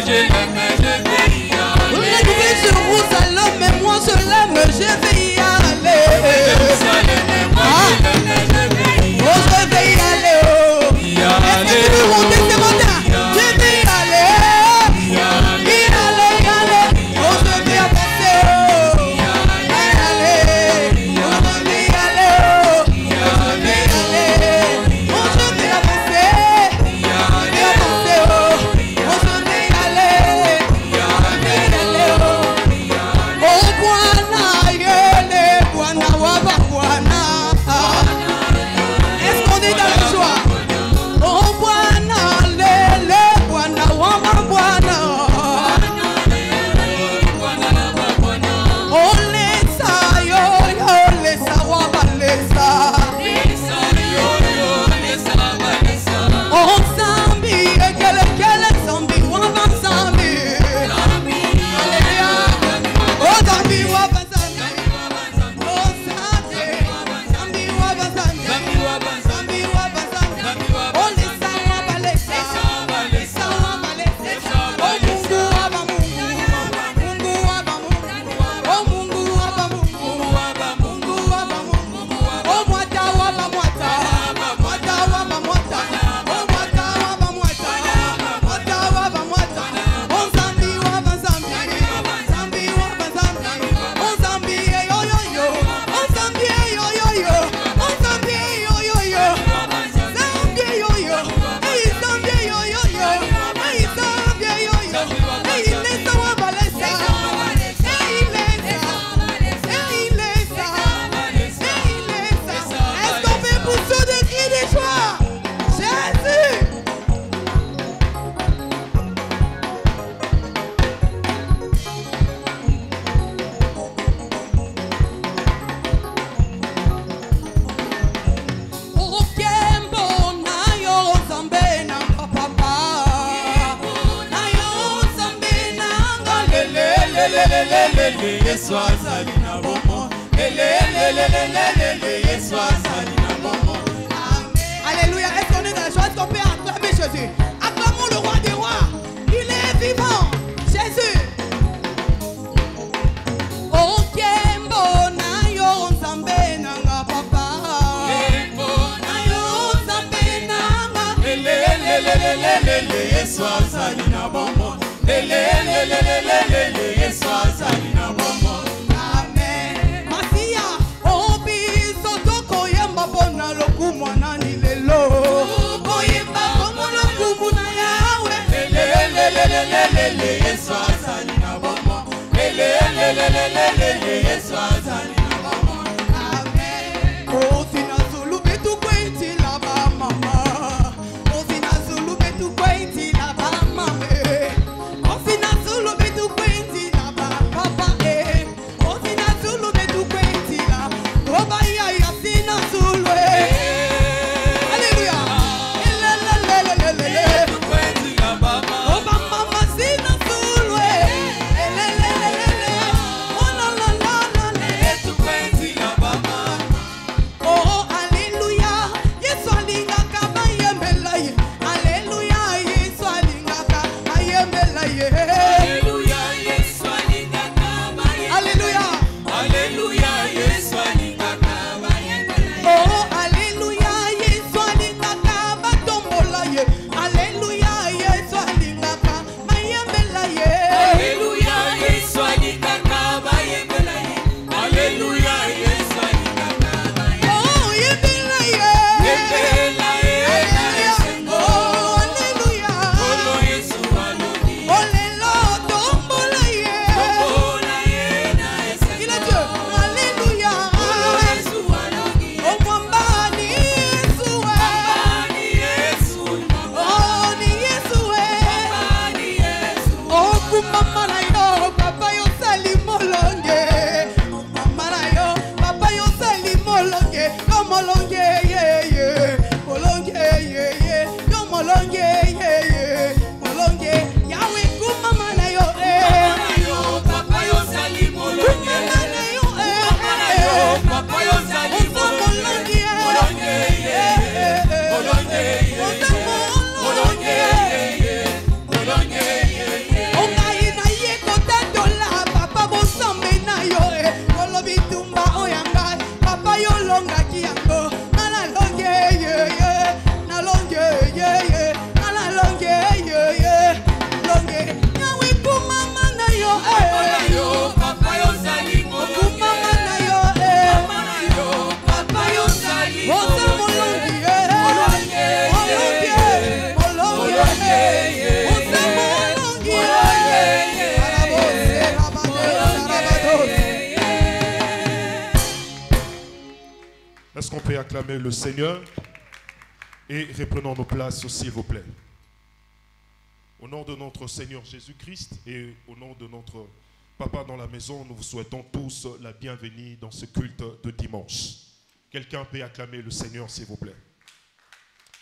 je l'aime, je vais y aller. On a trouvé Jérusalem, mais moi je l'aime, je vais y aller. Jérusalem, moi je l'aime, je vais y aller. Oh, je vais y aller, oh. Est-ce que tu veux monter ce matin? Je vais y aller. Y aller, y aller. Oh, je vais avancer, oh. Y aller. Oh, je vais y aller, oh. Je vais y aller. Oh, je vais avancer. Je vais avancer, oh. Oh, je vais y aller. Je vais y aller, oh. Oh, Bwana, yele, Bwana, waba, Bwana. Est-ce qu'on est dans la joie? Oh, Bwana, lele, Bwana, waba, Bwana. Oh, lesa, yo, yo, lesa, waba, lesa. Oh, Zambi, ekele, kele, Zambi, waba, Zambi. Alléluia. Oh, Zambi, waba, Zambi. Oh, Zambi, Zambi, waba, Zambi. Zambi, waba, Zambi. Oh, lesa, waba, lesa. Lesa, waba, lesa. Oh, Mungu, waba, Mungu. Mungu, waba, Mungu. Oh, Mungu, waba, Mungu. Mungu, waba, Mungu. Oh, mwata, waba, mwata. Mwata, waba, mwata. Oh, mwata, waba, mwata. Mwata, waba, mwata. Oh, Zambi, waba, Zambi. Zambi, waba, Zambi. Oh, Zambi, eh, yo, yo, yo. Oh, Zambi, eh, yo, yo, yo. Oh, Zambi, eh, yo, yo, yo. Zambi, eh, yo, yo. Hey, Zambi, eh, yo, yo, yo. Hey, Zambi, eh, yo, yo. Hey, lesa, waba, lesa. Hey, lesa. Hey, lesa. Hey, lesa. Est-ce qu'on fait pousser des cris de joie? Jésus. Okembo na yo Nzambe na papa. Na yo Nzambe na ngalele. Yesu azali na bomo. Yesu azali na bomo. Alléluia. Est-ce qu'on est dans la joie? Est-ce qu'on peut acclamer Jésus? Acclamons le roi des rois. Il est vivant. Jésus. Okembo na yo Nzambe na nga papa. Na yo Nzambe na nga. Yesu azali na bomo. Yesu azali na bomo. Amen. Masia, obiso toko yemba bona lokumu anani lelo. Koyemba komo lokumu na yawe. Yesu azali na bomo. Yesu azali na bomo. Amen. Oh, sina zulu betu kwenti la ba mama. Oh, sina zulu betu kwenti la ba mama. Oh, sina zulu betu kwenti. Est-ce qu'on peut acclamer le Seigneur? Et reprenons nos places, s'il vous plaît. Au nom de notre Seigneur Jésus-Christ et au nom de notre Papa dans la maison, nous vous souhaitons tous la bienvenue dans ce culte de dimanche. Quelqu'un peut acclamer le Seigneur, s'il vous plaît.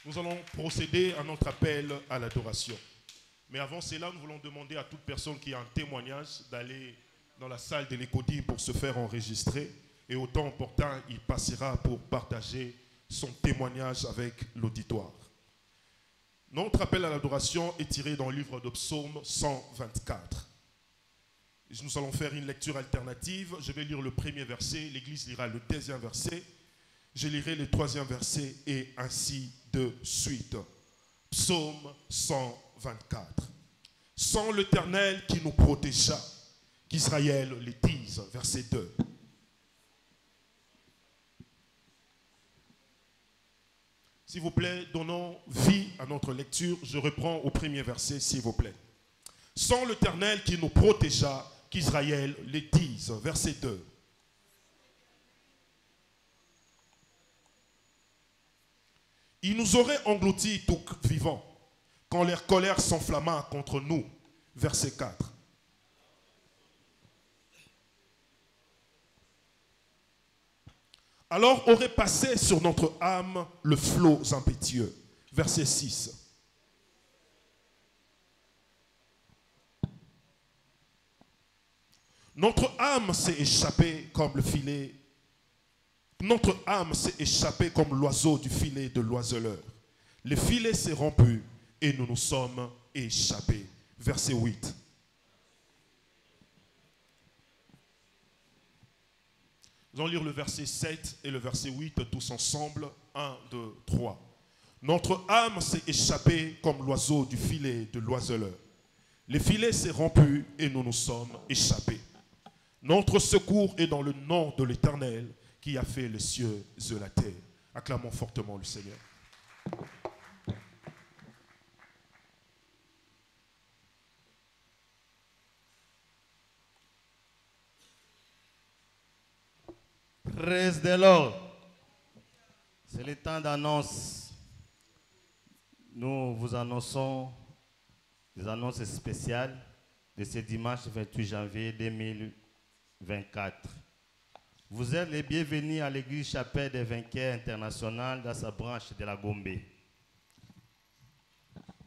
Nous allons procéder à notre appel à l'adoration. Mais avant cela, nous voulons demander à toute personne qui a un témoignage d'aller dans la salle de l'Écodie pour se faire enregistrer. Et au temps opportun, il passera pour partager son témoignage avec l'auditoire. Notre appel à l'adoration est tiré dans le livre de Psaume 124. Nous allons faire une lecture alternative. Je vais lire le premier verset, l'Église lira le deuxième verset, je lirai le troisième verset et ainsi de suite. Psaume 124. Sans l'Éternel qui nous protégea, qu'Israël les dise, verset 2. S'il vous plaît, donnons vie à notre lecture. Je reprends au premier verset, s'il vous plaît. Sans l'Éternel qui nous protégea, qu'Israël les dise. Verset 2. Ils nous auraient engloutis tout vivants, quand leur colère s'enflamma contre nous. Verset 4. Alors aurait passé sur notre âme le flot impétueux. Verset 6. Notre âme s'est échappée comme le filet. Notre âme s'est échappée comme l'oiseau du filet de l'oiseleur. Le filet s'est rompu et nous nous sommes échappés. Verset 8. Nous allons lire le verset 7 et le verset 8 tous ensemble. 1, 2, 3. Notre âme s'est échappée comme l'oiseau du filet de l'oiseleur. Le filet s'est rompu et nous nous sommes échappés. Notre secours est dans le nom de l'Éternel qui a fait les cieux et la terre. Acclamons fortement le Seigneur. Praise the Lord. C'est le temps d'annonce. Nous vous annonçons des annonces spéciales de ce dimanche 28 janvier 2024. Vous êtes les bienvenus à l'église Chapelle des Vainqueurs International dans sa branche de la Gombe.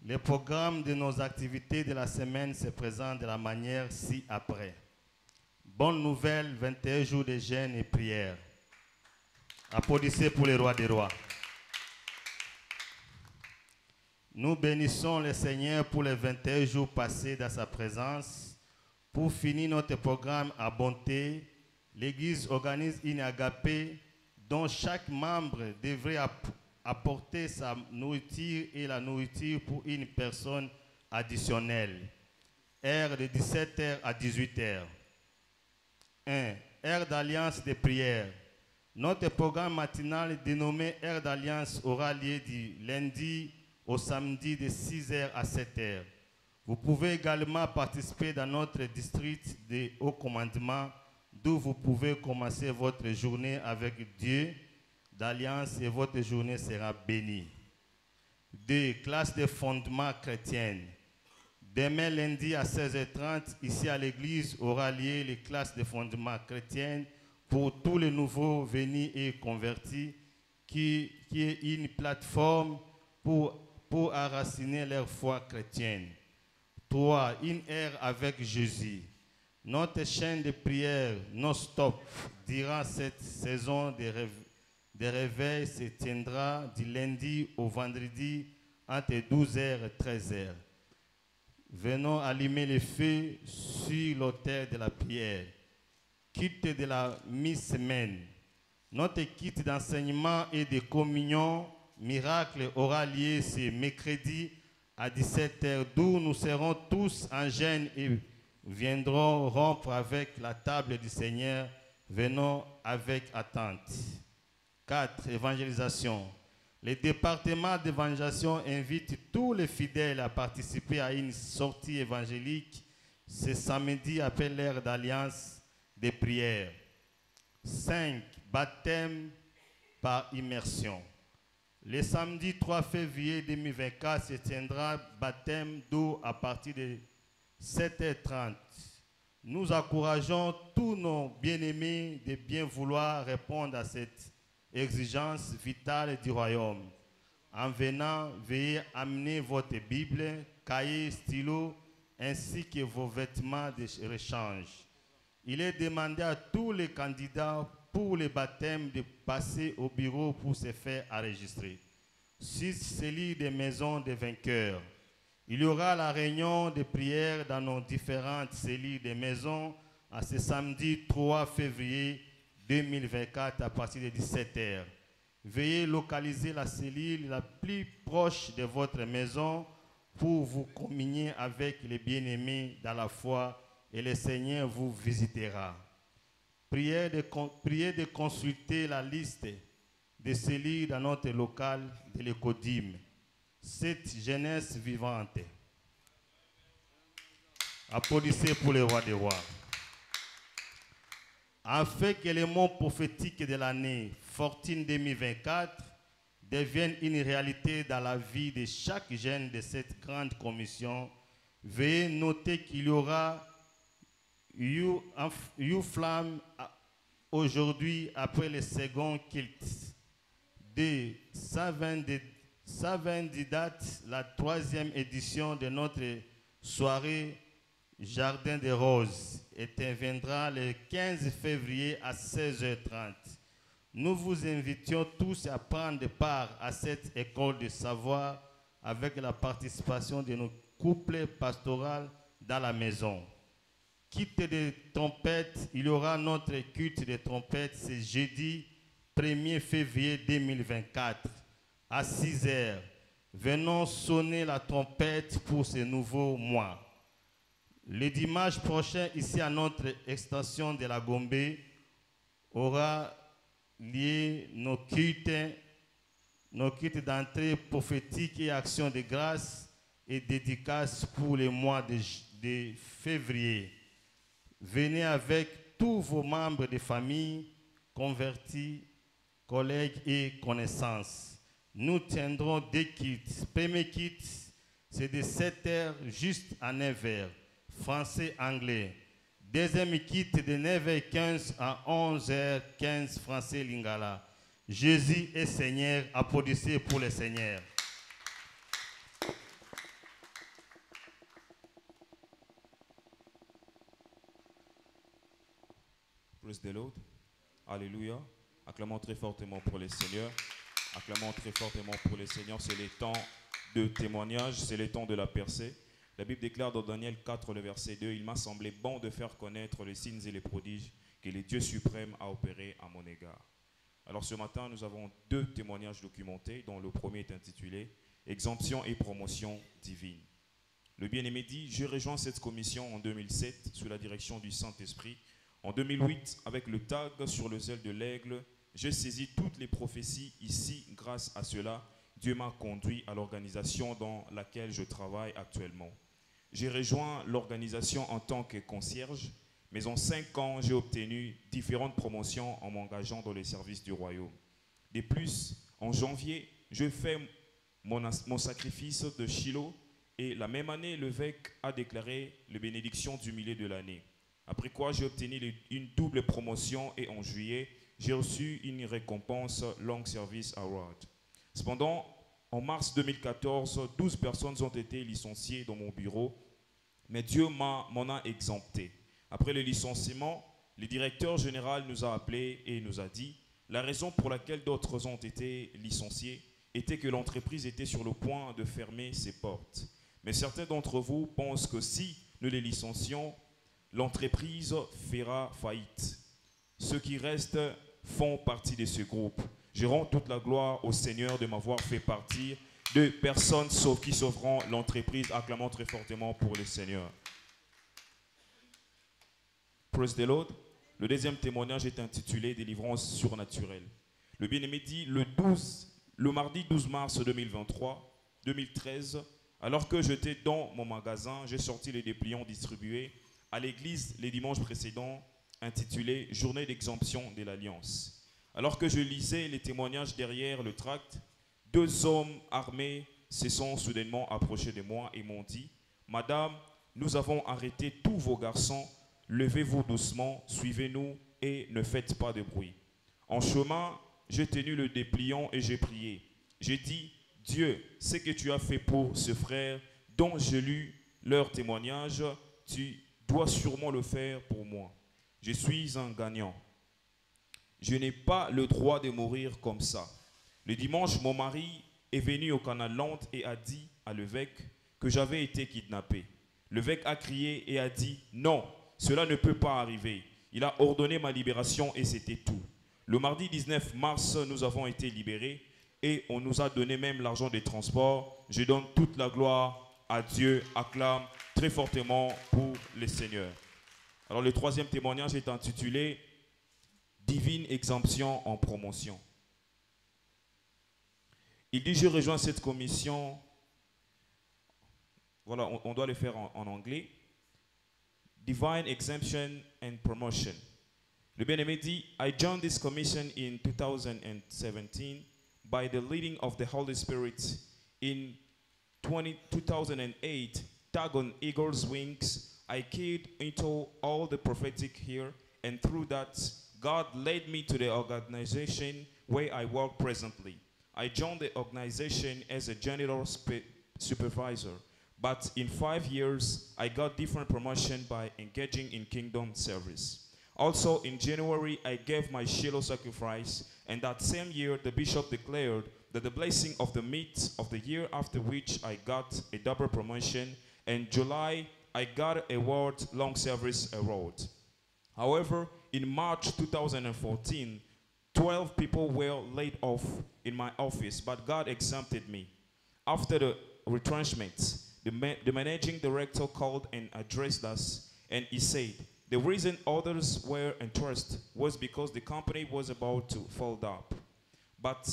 Le programme de nos activités de la semaine se présente de la manière ci-après. Bonne nouvelle, 21 jours de jeûne et prière. Applaudissez pour les rois des rois. Nous bénissons le Seigneur pour les 21 jours passés dans sa présence. Pour finir notre programme à bonté, l'Église organise une agapée dont chaque membre devrait apporter sa nourriture et la nourriture pour une personne additionnelle. Heure de 17h à 18h. 1. Heure d'alliance de prière. Notre programme matinal dénommé Heure d'alliance aura lieu du lundi au samedi de 6h à 7h. Vous pouvez également participer dans notre district de haut commandement, d'où vous pouvez commencer votre journée avec Dieu d'alliance et votre journée sera bénie. 2. Classe de fondement chrétienne. Demain lundi à 16h30, ici à l'église, aura lieu les classes de fondement chrétienne pour tous les nouveaux venus et convertis, qui est une plateforme pour enraciner leur foi chrétienne. 3. Une heure avec Jésus. Notre chaîne de prière non-stop durant cette saison de réveil se tiendra du lundi au vendredi entre 12h et 13h. Venons allumer le feu sur l'autel de la prière. Culte de la mi-semaine. Notre culte d'enseignement et de communion miracle aura lieu ce mercredi à 17h, d'où nous serons tous en jeûne et viendrons rompre avec la table du Seigneur. Venons avec attente. 4. Évangélisation. Le département d'évangélisation invite tous les fidèles à participer à une sortie évangélique ce samedi après l'heure d'alliance des prières. 5. Baptême par immersion. Le samedi 3 février 2024 se tiendra baptême d'eau à partir de 7h30. Nous encourageons tous nos bien-aimés de bien vouloir répondre à cette exigence vitale du royaume. En venant, veuillez amener votre Bible, cahier, stylo, ainsi que vos vêtements de rechange. Il est demandé à tous les candidats pour le baptême de passer au bureau pour se faire enregistrer. 6 cellules des maisons des vainqueurs. Il y aura la réunion de prière dans nos différentes cellules des maisons à ce samedi 3 février 2024 à partir de 17h. Veuillez localiser la cellule la plus proche de votre maison pour vous communier avec les bien-aimés dans la foi et le Seigneur vous visitera. Priez de consulter la liste de cellules dans notre local de l'Écodim. Cette jeunesse vivante. Applaudissez pour le roi des rois. Afin que les mots prophétiques de l'année Fortune 2024 deviennent une réalité dans la vie de chaque jeune de cette grande commission, veuillez noter qu'il y aura YouFlamme aujourd'hui après le second culte. De 120 dates, la 3e édition de notre soirée Jardin des Roses interviendra le 15 février à 16h30. Nous vous invitons tous à prendre part à cette école de savoir avec la participation de nos couples pastoraux dans la maison. Culte de trompette, il y aura notre culte de trompette ce jeudi 1er février 2024 à 6h. Venons sonner la trompette pour ce nouveau mois. Le dimanche prochain, ici à notre extension de la Gombe, aura lieu nos cultes d'entrée prophétique et action de grâce et dédicace pour le mois de février. Venez avec tous vos membres de famille, convertis, collègues et connaissances. Nous tiendrons 2 kits. Premier kit, c'est de 7h juste à 9h, français-anglais. Deuxième kit de 9h15 à 11h15, français-lingala. Jésus est Seigneur. Applaudissez pour le Seigneur. Praise the Lord. Alléluia. Acclamons très fortement pour le Seigneur. Acclamons très fortement pour le Seigneur. C'est le temps de témoignage, c'est le temps de la percée. La Bible déclare dans Daniel 4, le verset 2, « Il m'a semblé bon de faire connaître les signes et les prodiges que le Dieu suprême a opérés à mon égard. » Alors ce matin, nous avons 2 témoignages documentés, dont le premier est intitulé « Exemption et promotion divine ». Le bien-aimé dit « Je rejoins cette commission en 2007 sous la direction du Saint-Esprit. En 2008, avec le tag sur le zèle de l'aigle, j'ai saisi toutes les prophéties ici. Grâce à cela, Dieu m'a conduit à l'organisation dans laquelle je travaille actuellement. J'ai rejoint l'organisation en tant que concierge, mais en 5 ans, j'ai obtenu différentes promotions en m'engageant dans les services du royaume. De plus, en janvier, je fais mon sacrifice de Shiloh et la même année, l'évêque a déclaré les bénédictions du milieu de l'année. Après quoi, j'ai obtenu une double promotion et en juillet, j'ai reçu une récompense Long Service Award. Cependant, en mars 2014, 12 personnes ont été licenciées dans mon bureau, mais Dieu m'en a exempté. Après le licenciement, le directeur général nous a appelés et nous a dit « La raison pour laquelle d'autres ont été licenciés était que l'entreprise était sur le point de fermer ses portes. Mais certains d'entre vous pensent que si nous les licencions, l'entreprise fera faillite. Ceux qui restent font partie de ce groupe. Je rends toute la gloire au Seigneur de m'avoir fait partie de personnes qui sauveront l'entreprise. Acclamons très fortement pour le Seigneur. Praise the Lord. Le deuxième témoignage est intitulé « Délivrance surnaturelle ». Le bien-aimé dit le mardi 12 mars 2013, alors que j'étais dans mon magasin, j'ai sorti les dépliants distribués à l'église les dimanches précédents intitulés « Journée d'exemption de l'Alliance ». Alors que je lisais les témoignages derrière le tract, 2 hommes armés se sont soudainement approchés de moi et m'ont dit, « Madame, nous avons arrêté tous vos garçons, levez-vous doucement, suivez-nous et ne faites pas de bruit. » En chemin, j'ai tenu le dépliant et j'ai prié. J'ai dit, « Dieu, ce que tu as fait pour ce frère dont j'ai lu leur témoignage, tu dois sûrement le faire pour moi. Je suis un gagnant. Je n'ai pas le droit de mourir comme ça. » Le dimanche, mon mari est venu au canal Lente et a dit à l'évêque que j'avais été kidnappé. L'évêque a crié et a dit « Non, cela ne peut pas arriver. » Il a ordonné ma libération et c'était tout. Le mardi 19 mars, nous avons été libérés et on nous a donné même l'argent des transports. Je donne toute la gloire à Dieu. Acclame très fortement pour le Seigneur. Alors le 3e témoignage est intitulé « Divine exemption en promotion ». Il dit, je rejoins cette commission. Voilà, on doit le faire en anglais. Divine exemption and promotion. Le bien-aimé dit, I joined this commission in 2017 by the leading of the Holy Spirit. In 2008, tag on eagle's wings, I keyed into all the prophetic here, and through that, God led me to the organization where I work presently. I joined the organization as a general supervisor, but in 5 years, I got different promotion by engaging in kingdom service. Also, in January, I gave my Shiloh sacrifice, and that same year, the bishop declared that the blessing of the meat of the year after which I got a double promotion, and July, I got a award, long service award. However, in March 2014, 12 people were laid off in my office, but God exempted me. After the retrenchment, the managing director called and addressed us, and he said, the reason others were interested was because the company was about to fold up. But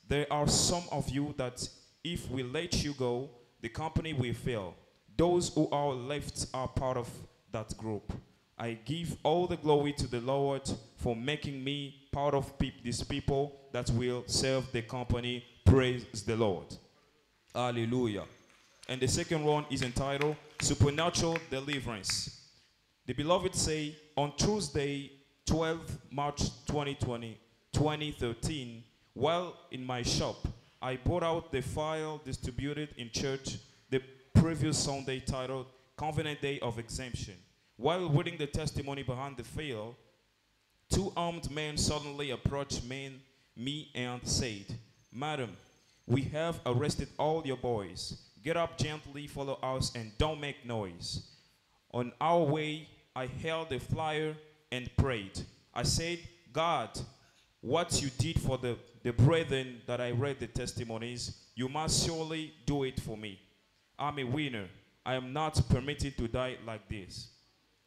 there are some of you that if we let you go, the company will fail. Those who are left are part of that group. I give all the glory to the Lord for making me part of these people that will serve the company. Praise the Lord. Hallelujah. And the second one is entitled Supernatural Deliverance. The beloved say, on Tuesday, 12 March 2013, while in my shop, I brought out the file distributed in church the previous Sunday titled Covenant Day of Exemption. While reading the testimony behind the file, 2 armed men suddenly approached me and said, Madam, we have arrested all your boys. Get up gently, follow us, and don't make noise. On our way, I held a flyer and prayed. I said, God, what you did for the brethren that I read the testimonies, you must surely do it for me. I'm a winner. I am not permitted to die like this.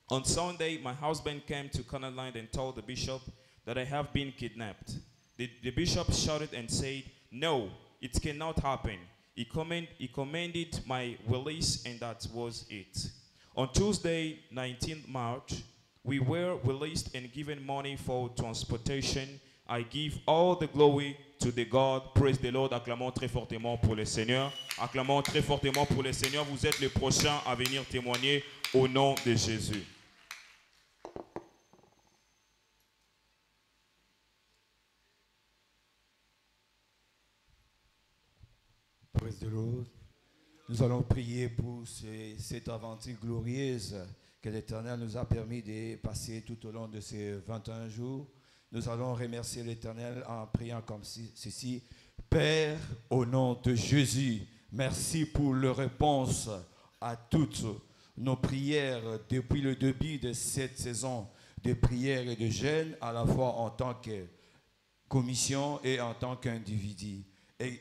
On Sunday, my husband came to Canal Line and told the bishop that I have been kidnapped. The bishop shouted and said, no, it cannot happen. He commanded my release, and that was it. On Tuesday, 19th March, we were released and given money for transportation. I give all the glory to the God. Praise the Lord. Acclamons très fortement pour le Seigneur. Acclamons très fortement pour le Seigneur. Vous êtes les prochains à venir témoigner au nom de Jésus. Praise the Lord. Nous allons prier pour cette aventure glorieuse que l'Éternel nous a permis de passer tout au long de ces 21 jours. Nous allons remercier l'Éternel en priant comme ceci. Père, au nom de Jésus, merci pour la réponse à toutes nos prières depuis le début de cette saison de prières et de jeûne, à la fois en tant que commission et en tant qu'individu. Et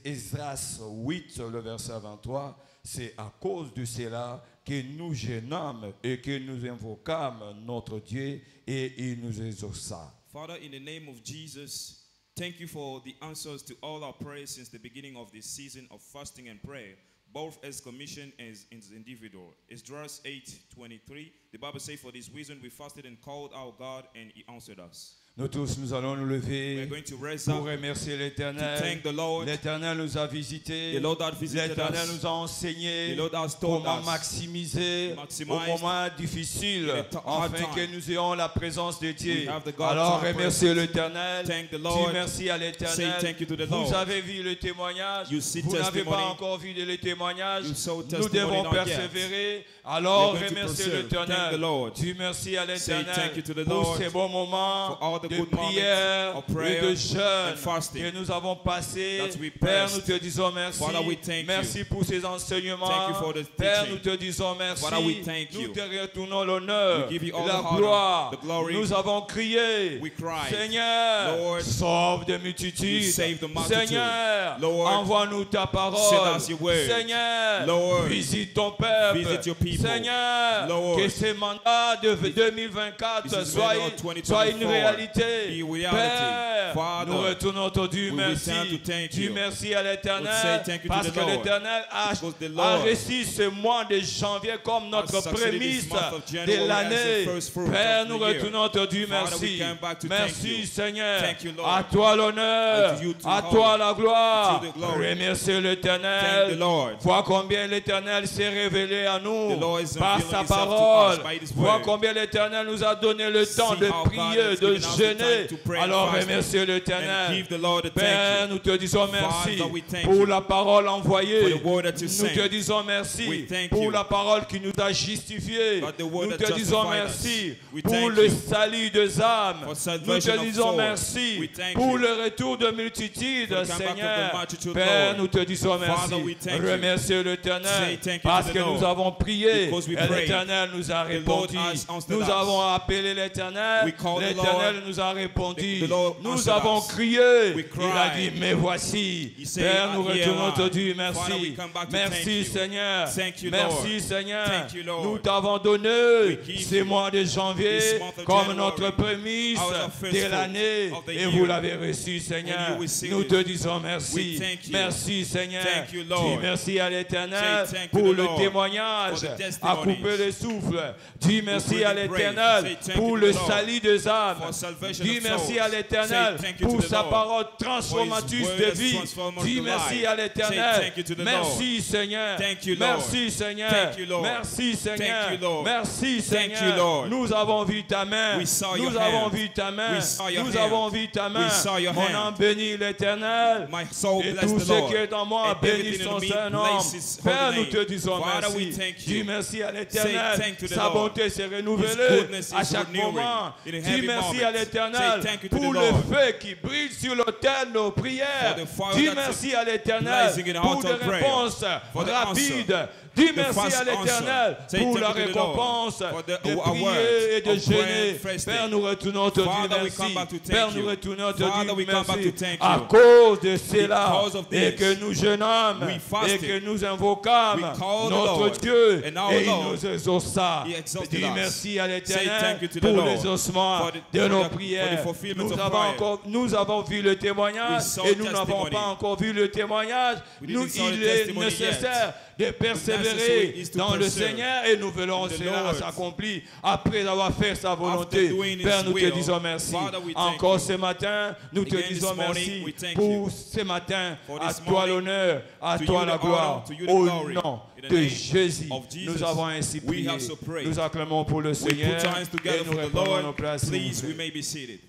Esdras 8, le verset 23, c'est à cause de cela que nous jeûnâmes et que nous invoquâmes notre Dieu et il nous exauça. Father, in the name of Jesus, thank you for the answers to all our prayers since the beginning of this season of fasting and prayer, both as commission and as individual. Esdras 8:23, the Bible says, for this reason we fasted and called our God and he answered us. Nous tous, nous allons nous We're lever going to raise pour up remercier to l'Éternel. thank the Lord. L'Éternel nous a visités. The Lord has visited L'Éternel us. nous a enseigné The Lord has told comment us maximiser maximize au moment difficile in a hard afin time. que nous ayons la présence de Dieu. We have the God Alors time remerciez presence. l'Éternel. Thank the Dis Lord. merci à Say l'Éternel. thank you to the Vous Lord. avez vu le témoignage. You see Vous n'avez testimony. pas encore vu le témoignage. You saw Nous testimony devons not yet. persévérer. Alors We are going to remerciez persevere. Thank the l'Éternel. Lord. Dis merci à Say thank you to l'Éternel the pour Lord ces bons moments for all the de good moments prière of et prayer de jeûne and fasting que nous avons passés. that we Père, passed. nous te disons merci. Father, we thank you. Merci pour ces enseignements. Thank you for the Père, teaching. nous te disons merci. Father, we thank Nous you. te retournons l'honneur, We give you all la the honor, gloire. the glory. Nous avons crié. We cried. Seigneur, Lord, sauve des multitudes. you save the multitude. Seigneur, Lord, envoie-nous ta parole. send us your word. Seigneur, Lord, visite ton peuple. visit your people. Seigneur, Lord, que ces mandats de 2024 this is soient Lord 2024 soient une réalité. be reality. Père, Father, nous retournons te dire we merci. return to thank Dis you. merci à We say l'Éternel thank you to parce the que Lord. l'Éternel Because the a Lord réussi ce mois de janvier comme notre has succeeded prémisse this month of January de as l'année. the first fruit Père, of nous the year. retournons te dire Father, merci. we come back to thank Merci you. Seigneur. Thank you, Lord. À toi l'honneur. And to you to À honor. toi la gloire. To the glory. Remerciez Thank the l'Éternel. Lord. Vois combien l'Éternel s'est révélé à nous The Lord is par revealing sa himself to parole. us by his Vois word. combien l'Éternel nous a donné le temps See de how God prier, has de given us the jeûner. time to pray and Alors fast remerciez And l'Éternel. give the Lord a Père, thank you. nous te disons merci Father, we thank pour you la parole envoyée. for the word that you Nous sent. te disons merci We thank pour you la parole qui nous a justifiés. for the word Nous that te disons justified merci us. We pour thank le you salut des âmes. for Nous salvation te of disons souls. merci We thank pour you le retour de multitudes, for the comeback of the Seigneur. multitude, Père, Lord. nous te disons merci. Father, we thank you. Remerciez l'Éternel Say thank you parce to the que Lord. nous avons prié Because we et prayed. l'Éternel nous a The Lord répondu. has answered Nous us. avons appelé l'Éternel. We called the L'Éternel Lord. nous a répondu. The Lord Nous answered avons us. crié. We Il a cried. dit, mais voici. He said, Père, nous "Here retournons am te I." dire Father, we merci. come back to thank Merci you. Seigneur. Thank you, Merci Lord. Seigneur. Thank you, Lord. Nous t'avons donné We give ces you mois de janvier this month of comme January notre prémisse our first de fruit l'année of the et year. vous l'avez reçu Seigneur. And you received Nous it. te disons merci. We thank you. Merci Seigneur. Thank you, Lord. Dis merci à l'Éternel Say thank you pour to le Lord témoignage for the à testimonies. couper le souffle. Dis merci à breathing brave. l'Éternel Say thank pour you to le the Lord salut des âmes. for salvation Dis of merci souls. à l'Éternel Say thank you to pour the sa Lord parole for transformatrice his word de that vie. transforms Dis the merci life. à Say l'Éternel. thank you to the Merci Seigneur. Thank you, Lord. Merci Seigneur. Thank you, Lord. Merci Seigneur. Thank you, Lord. Merci Thank you, Seigneur. Lord. Nous avons vu ta main. We saw Nous your avons hand. vu ta main. We saw your Nous hand. avons vu ta main. We saw your Mon hand. âme bénit l'Éternel. My soul Et bless tout the ce Lord. qui est en moi And bénit everything son in me Saint-Nom. bless his holy Père, nous name. te disons Father, merci. we thank you. Dis merci à Say l'Éternel. thank to the Sa Lord. bonté s'est His renouvelée goodness à is chaque renewing moment. in a Dis heavy merci à moment. l'Éternel Say thank you to pour the le Lord. feu qui brille sur l'autel de nos prières. For the fire Dis that's merci à l'Éternel blazing in pour altar des prayer. réponses For the rapides. answer. Dis The merci fast à l'Éternel answer. Say pour thank la you to the Lord. récompense For the de awards prier et de of prayer jeûner. and fasting. Père, nous retournons te dire Father, we merci. come back to thank Père, you. nous retournons te Father, dire we come back merci. to thank À you. cause de cela Because of et this, que nous jeûnâmes we et fasted. que nous invoquâmes We called the notre Lord. Dieu And our et il Lord, nous exauça. He exalted Dis us. merci à Say l'Éternel thank you to the pour Lord l'exaucement for de for nos the prières. fulfillment Nous of avons, prayer. nous avons vu le témoignage We saw et nous n'avons testimony. pas encore vu le témoignage. We didn't Nous, saw the il est testimony nécessaire de Necessary persévérer is to dans le persevere Seigneur et nous verrons in the cela Lord. s'accomplir après avoir fait sa volonté. doing His Père, nous te will. disons merci. Father, we thank Encore you. ce matin, nous te Again disons this morning, merci we thank pour you. ce matin. For À this toi morning, l'honneur, à to toi you la the gloire. honor, to you the Au glory. nom In the de name Jésus, of Jesus, nous avons ainsi we prié. have so prayed. Nous acclamons pour le We Seigneur put our hands together et nous for the répondons à nos Lord. places. s'il vous Please, plaît. we may be seated.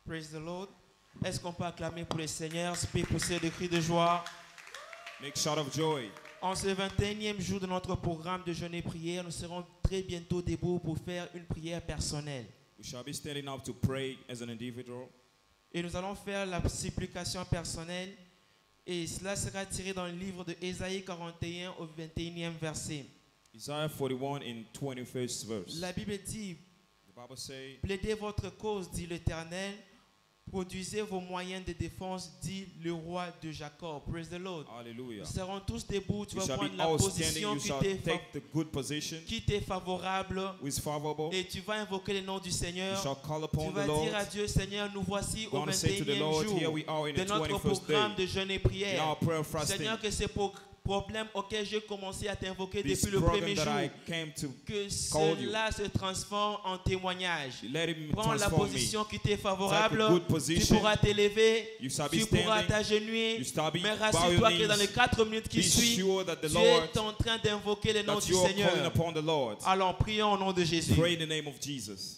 Praise the Lord. Est-ce qu'on peut acclamer pour le Seigneur, pousser des cris de joie? Make shout of joy. En ce 21e jour de notre programme de jeûne et prière, nous serons très bientôt debout pour faire une prière personnelle. We shall be standing up to pray as an individual. Et nous allons faire la supplication personnelle. Et cela sera tiré dans le livre de Ésaïe 41 au 21e verset. Isaiah 41 in 21st verse. La Bible dit, The Bible says, plaidez votre cause, dit l'Éternel. Produisez vos moyens de défense, dit le roi de Jacob. Praise the Lord. hallelujah. Nous serons tous debout. Tu You vas shall prendre be la all position standing. You shall take the good position qui t'est favorable. who is favorable. Et tu vas invoquer le nom du You Seigneur. shall call Tu upon vas the Lord. dire à Dieu, Seigneur, nous voici You're au going to say to the 21e Lord, jour here we are in de the notre 21st programme day de jeûne et in prière. our prayer fasting. Seigneur, que ce problème auquel j'ai commencé à t'invoquer This depuis le premier problem that jour, I came to que call you. cela se transforme en témoignage. Let him Prends la transform me. position qui t'est Take favorable. a good Tu position. pourras t'élever, You shall be tu pourras standing. t'agenouiller. You shall be Mais bow your rassure-toi que knees. dans les 4 minutes qui Be suivent, sure that the tu Lord, es en train d'invoquer le nom that du you are calling Seigneur. upon the Lord. Alors prions au nom de Jésus. Pray in the name of Jesus.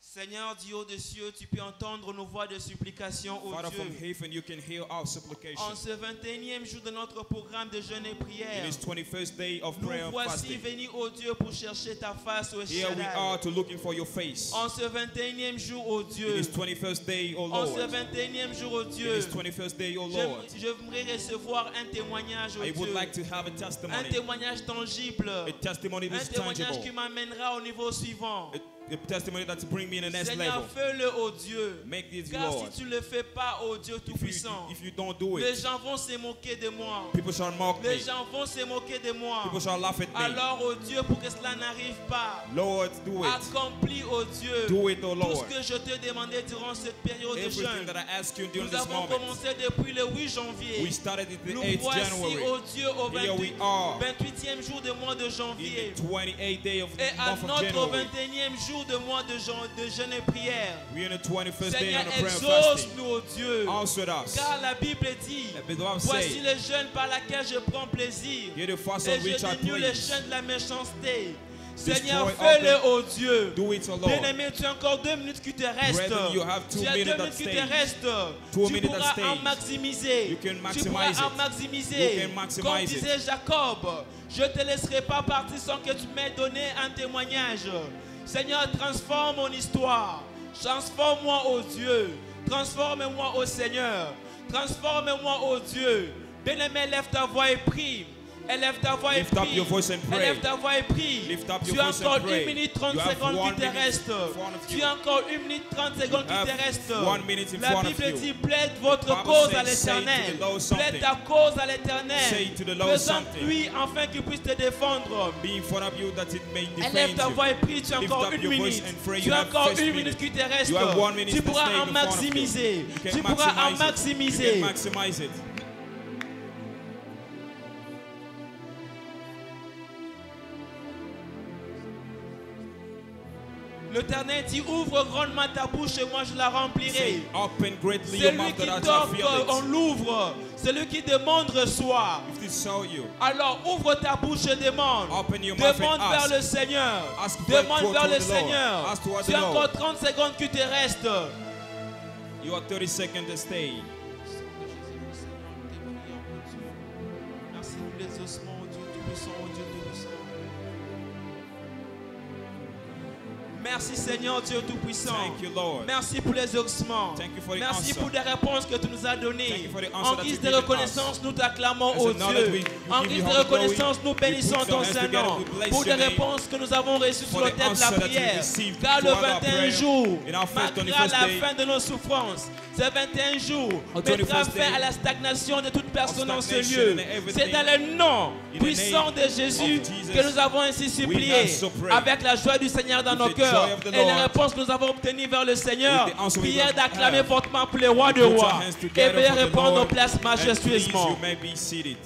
Seigneur, du haut des cieux, tu peux entendre nos voix de supplication au Father, from Dieu. heaven, you can hear our En supplication. ce 21e jour de notre programme de jeûne et prière, In this 21st day of nous prayer and voici fasting, venus, ô Dieu, pour chercher ta face, ô here we Shaddai. are to looking for your face. En ce 21e jour, ô In Dieu, this 21st day, O en ce Lord. 21e jour, ô In Dieu, this 21st day, O Lord. j'aimerais recevoir un témoignage, ô I would Dieu, like to have a un testimony. témoignage tangible, A testimony un that's témoignage tangible. qui m'amènera au niveau suivant. A testimony that to bring me in the next Seigneur, level. fais-le, ô Dieu, Make this, car Lord. si tu ne le fais pas, ô Dieu Tout-Puissant, If you don't do les it, gens vont se moquer de moi. people shall mock me. Les gens vont se moquer de moi. People shall laugh at me. Alors, ô Dieu, pour que cela n'arrive pas, Lord, do it. accomplis, ô Dieu, Do it, O tout Lord. ce que je t'ai demandé durant cette période de Everything jeûne. that I ask you during Nous this avons moment. commencé depuis le 8 janvier. We started it the Nous 8th voici, January. ô Dieu, au Here we are 28e jour du mois de in janvier. the 28th day of the Et à month of notre January. 21e jour de mois de jeûne et prière. We're in the 21st day Seigneur, on the prayer and fasting. exauce-nous, ô Dieu. Answer us. Car la Bible dit, The Bible voici says, le jeûne par lequel je prends plaisir. "Hear the fast Et on which je I dénue les please." chaînes de la méchanceté. Destroy Seigneur, all fais-le, the- ô Dieu. Do it, O Lord. Bien-aimé, tu as encore 2 minutes qui te restent. Brethren, you have 2 Tu as 2 minutes minutes at qui te stake. restent. 2 Tu minutes at pourras en stake. maximiser. You can Tu maximize pourras en it. maximiser. You can maximize Comme it. disait Jacob, je ne te laisserai pas partir sans que tu m'aies donné un témoignage. Seigneur, transforme mon histoire. Transforme-moi, ô Dieu. Transforme-moi, ô Seigneur. Transforme-moi, ô Dieu. Bien-aimé, lève ta voix et prie. Élève ta voix et Lift up prie. your voice and pray. Élève ta voix et prie. Lift up Tu your as voice and encore pray. 1 minute 30 You have secondes 1 qui te minute restent. in front of Tu you. as encore 1 minute 30 secondes qui have te restent. 1 minute in La front of Bible you. dit plaide votre Bible cause à says, say to l'Éternel. the Lord Plaide something. ta cause à Say l'Éternel. to the Lord Présente-lui afin qu'il puisse te défendre. Be in front of you that it may Élève defend ta voix you. et prie, tu as Lift encore up 1 your voice minute. and pray. Tu You as have encore first 1 minute. minute qui te reste. You have 1 minute Tu to pourras stay en in front of you. maximiser. You can Tu pourras en maximize it. You maximiser. can maximize it. L'Éternel dit ouvre grandement ta bouche et moi je la remplirai. Say, open greatly your Celui mouth qui that I shall toque, fill on it. l'ouvre. Celui qui demande reçoit. If this show you, Alors ouvre ta bouche et demande. open your mouth Demande and vers ask. le Seigneur. Ask Demande toward vers le the Lord. Seigneur. Ask toward Tu the as Lord. encore 30 secondes qui te restent. You are 30 seconds to stay. Merci pour les ossements, oh Dieu Tout-Puissant, oh Dieu Tout-Puissant. Merci Seigneur Dieu Tout-Puissant. Thank you, Lord. Merci pour les ossements. Thank you for the Merci answer. pour les réponses que tu nous as Thank données. you for the answer En that guise you've de given reconnaissance, nous t'acclamons, As oh a knowledge, Dieu. we En give guise you de all the glory. reconnaissance, nous We bénissons put ton our hands together, Saint-Nom we bless pour les your name. réponses que nous avons reçues sur For le the thème de la answer that we prière. received Car le throughout our 21 prayer. jours In our first marquera 21st la day, fin de nos souffrances. Ce 21 jours On mettra 21st fin day à la stagnation de toute personne en ce stagnation lieu. and everything. C'est dans le nom In the puissant name de Jésus of Jesus, que nous avons ainsi supplié have so prayed. avec la joie du Seigneur dans With nos the cœurs. joy of the Et les Lord. réponses que nous avons obtenues vers le Seigneur, With the answer we prière have. d'acclamer fortement pour les rois de Put your rois. hands Et together veuillez for the répondre aux Lord. places And please, majestueusement. you may be seated.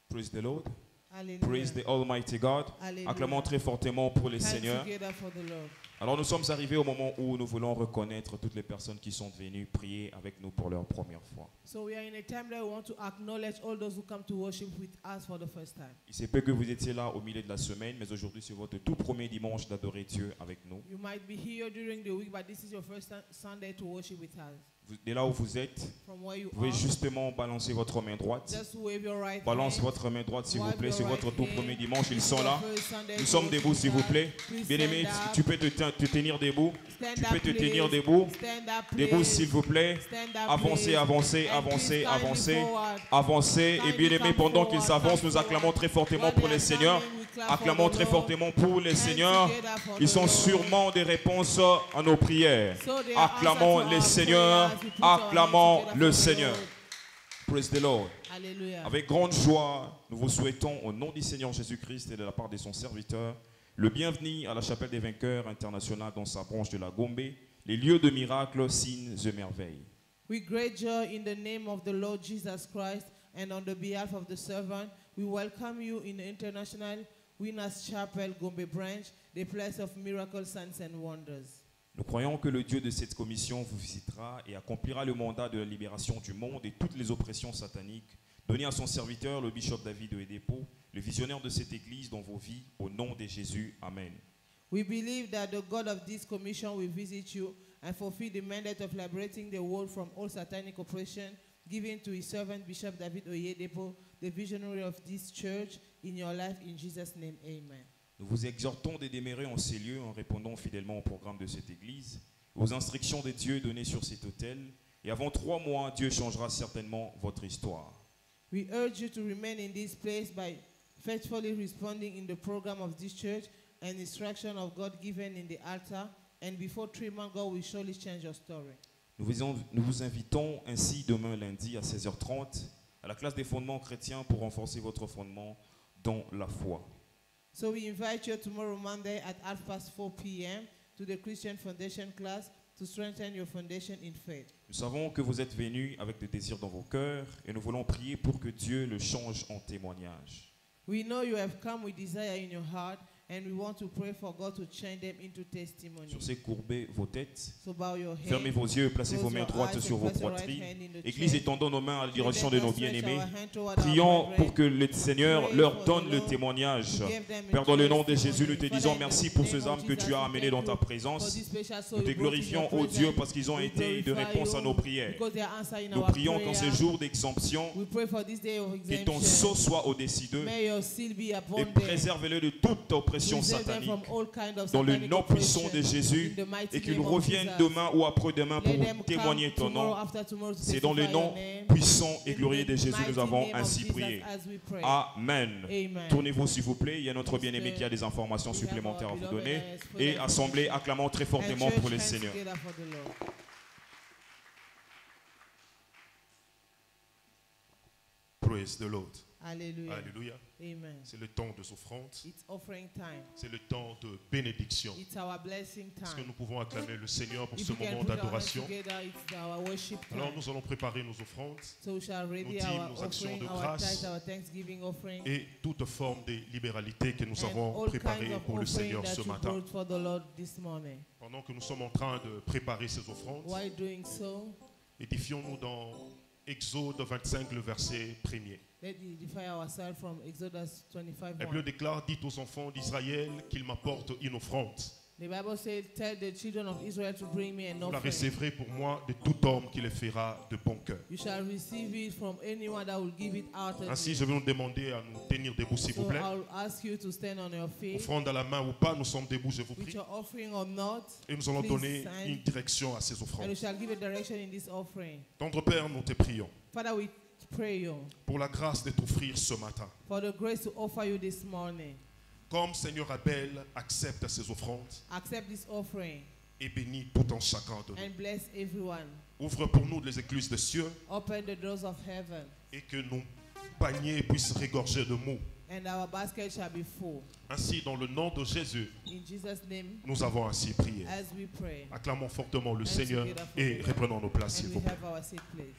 Praise the Lord. Hallelujah. Praise the Almighty God. Hallelujah. Acclamons très fortement pour le Hands Seigneur. together for the Lord. Alors nous sommes arrivés au moment où nous voulons reconnaître toutes les personnes qui sont venues prier avec nous pour leur première fois. So we are in a time that we want to acknowledge all those who come to worship with us for the first time. Il se peut que vous étiez là au milieu de la semaine, mais aujourd'hui c'est votre tout premier dimanche d'adorer Dieu avec nous. You might be here during the week, but this is your first Sunday to worship with us. Dès là où vous êtes, From where you vous pouvez are, justement balancer votre main droite. just wave your right Balance hand. votre main droite s'il vous Wipe plaît. your C'est right votre tout hand. premier dimanche. Ils This is sont your là. first Sunday Nous to sommes worship debout s'il vous with us. plaît. Please Bien-aimé, stand up. tu peux te te tenir debout. Stand Tu up, peux te please. tenir debout. Stand up, Debout, please. s'il vous plaît. Stand up, Avancez, please. avancez, And avancez, please kindly avancez, forward. avancez. Et Kindly bien aimé, come pendant qu'ils forward, avancent, come nous acclamons forward. très fortement While pour they les are seigneurs. coming, we clap Acclamons for the très Lord. fortement pour les Hands seigneurs. together for Ils the sont Lord. sûrement des réponses à nos prières. So they are Acclamons answers to les our seigneurs. prayers. We put our hands Acclamons together le for the Seigneur. Lord. Praise the Lord. Hallelujah. Avec grande joie, nous vous souhaitons au nom du Seigneur Jésus-Christ et de la part de son serviteur le bienvenu à la chapelle des vainqueurs internationale dans sa branche de la Gombe, les lieux de miracles, signes et merveilles. With great joy in the name of the Lord Jesus Christ and on the behalf of the servant, we welcome you in the International Winners Chapel, Gombe branch, the place of miracles, signs and wonders. Nous croyons que le Dieu de cette commission vous visitera et accomplira le mandat de la libération du monde et toutes les oppressions sataniques données à son serviteur, le bishop David Oyedepo, le visionnaire de cette église dans vos vies, au nom de Jésus. Amen. We believe that the God of this commission will visit you and fulfill the mandate of liberating the world from all satanic oppression given to his servant Bishop David Oyedepo, the visionary of this church, in your life, in Jesus' name, amen. Nous vous exhortons de demeurer en ces lieux en répondant fidèlement au programme de cette église, aux instructions de Dieu données sur cet autel, et avant 3 mois, Dieu changera certainement votre histoire. We urge you to remain in this place by faithfully responding in the program of this church and instruction of God given in the altar, and before 3 months, God will surely change your story. Nous vous invitons ainsi demain lundi à 16h30 à la classe des fondements chrétiens pour renforcer votre fondement dans la foi. So we invite you tomorrow Monday at 4:30 p.m. to the Christian Foundation class to strengthen your foundation in faith. Nous savons que vous êtes venus avec des désirs dans vos cœurs et nous voulons prier pour que Dieu le change en témoignage. We know you have come with desire in your heart, and we want to pray for God to change them into testimony. Sur ces, courbez vos têtes, So bow your head. fermez vos yeux, placez vos Close mains your droites eyes sur and vos place your right poitrines. hand in the Église, chest. étendons nos mains à la Let direction us de nos stretch bien-aimés. our hand toward our Prions brethren. pour que le Seigneur Pray leur for donne the le Lord témoignage. to give them a Père, dans le nom de testimony. Jésus, nous te Father, disons in the merci pour name ces of âmes que Jesus, tu as we amenées dans thank ta you présence. for this special soul Nous te you brought in glorifions, your ô Dieu, presence. parce qu'ils ont We été de glorify réponse à you nos prières. because they are answering Nous our prions qu'en ces prayer. jours d'exemption, We pray for this day of que ton exemption. sceau soit au-dessus d'eux May your seal be upon et them. préserve-les de toute oppression Preserve them satanique. from all kind of Dans le satanic nom puissant oppression. de Jésus, In the mighty et qu'ils name of reviennent Jesus. demain ou après-demain pour Let them témoigner come ton nom. tomorrow after tomorrow to C'est dans le testify nom your name. puissant et In glorieux the de Jésus mighty nous avons name of ainsi Jesus prié. as we pray. Amen. Amen. Tournez-vous s'il vous plaît. Il y a notre bien-aimé qui a des informations We have supplémentaires à our vous beloved donner. and his full Et assemblée, information. acclamons très And fortement church pour le hands Seigneur. together for the Lord. Praise the Lord. Hallelujah. Alléluia. Amen. C'est le temps de offrande. It's offering time. C'est le temps de bénédiction. It's our blessing Est-ce que nous time. pouvons acclamer le Seigneur pour If ce we can moment put our hands d'adoration? together, it's our worship Alors time. nous allons préparer nos offrandes So we shall ready nous dîmes, our nos actions offering, de our grâce tithe, our thanksgiving offering, et toute forme de libéralité que nous and avons all kinds préparée of pour le offering Seigneur that ce you matin. brought for the Lord this morning. Pendant que nous sommes en train de préparer ces offrandes, While doing so, édifions-nous dans Exode 25, le verset 1er. let's edify ourselves from Exodus 25:1. La Bible déclare, dites aux enfants d'Israël qu'ils m'apportent une offrande. The Bible says, tell the children of Israel to bring me an Vous la offering. recevrez pour moi de tout homme qui le fera de bon cœur. You shall receive it from anyone that will give it out of Ainsi, you. je vais nous demander à nous tenir debout, s'il vous So plaît. I'll ask you to stand on your feet. Offrande à la main ou pas, nous sommes debout, je vous With prie. your offering or not, Et nous allons please donner stand. une direction à ces and you offrandes. shall give a direction in this offering. Tendre Père, nous te prions Father, we pray you pour la grâce de t'offrir ce matin. for the grace to offer you this morning. Comme Seigneur Abel accepte ces offrandes Accept this offering et bénit tout en chacun de nous. and bless everyone. Ouvre pour nous les écluses des cieux Open the doors of heaven, et que nos paniers puissent regorger de mots. and our basket shall be full. Ainsi, dans le nom de Jésus, In Jesus' name, nous avons ainsi prié. as we pray. Acclamons fortement le And Seigneur together for et the Lord. reprenons nos places, s'il And vous we plaît. have our seat, please.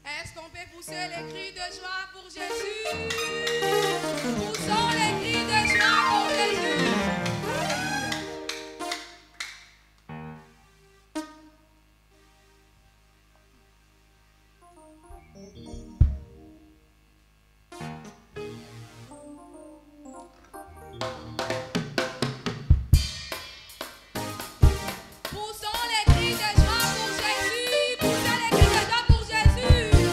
Est-ce qu'on peut pousser les cris de joie pour Jésus? Poussons les cris de joie pour Jésus. Poussons les cris de joie pour Jésus. Poussez les cris de joie pour Jésus.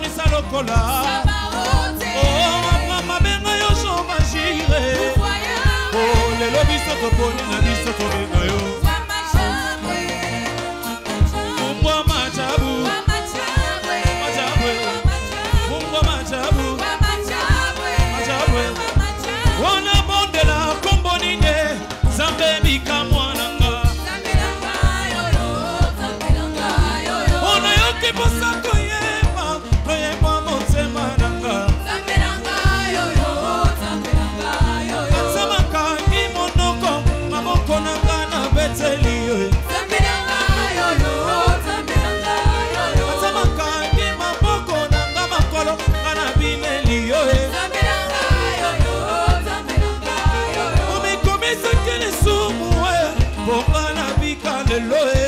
monisa lokola. Oh, mama benga yo choma jire. Oh, le lobi soto poni na biso to benga yo. Mungwa machabu. Machabwe. Mungwa machabu. Machabwe. Wana bondela kombonine. Zambe bika mwananga. Ona yoke posako yema. Noyema motema nanga. Atsamaka imonoko. Mamoko nanga na beteli. Atsamaka imamoko nanga makolo. Kana bineli yo. Ome komisa kele sumu. Bokana bika leloe.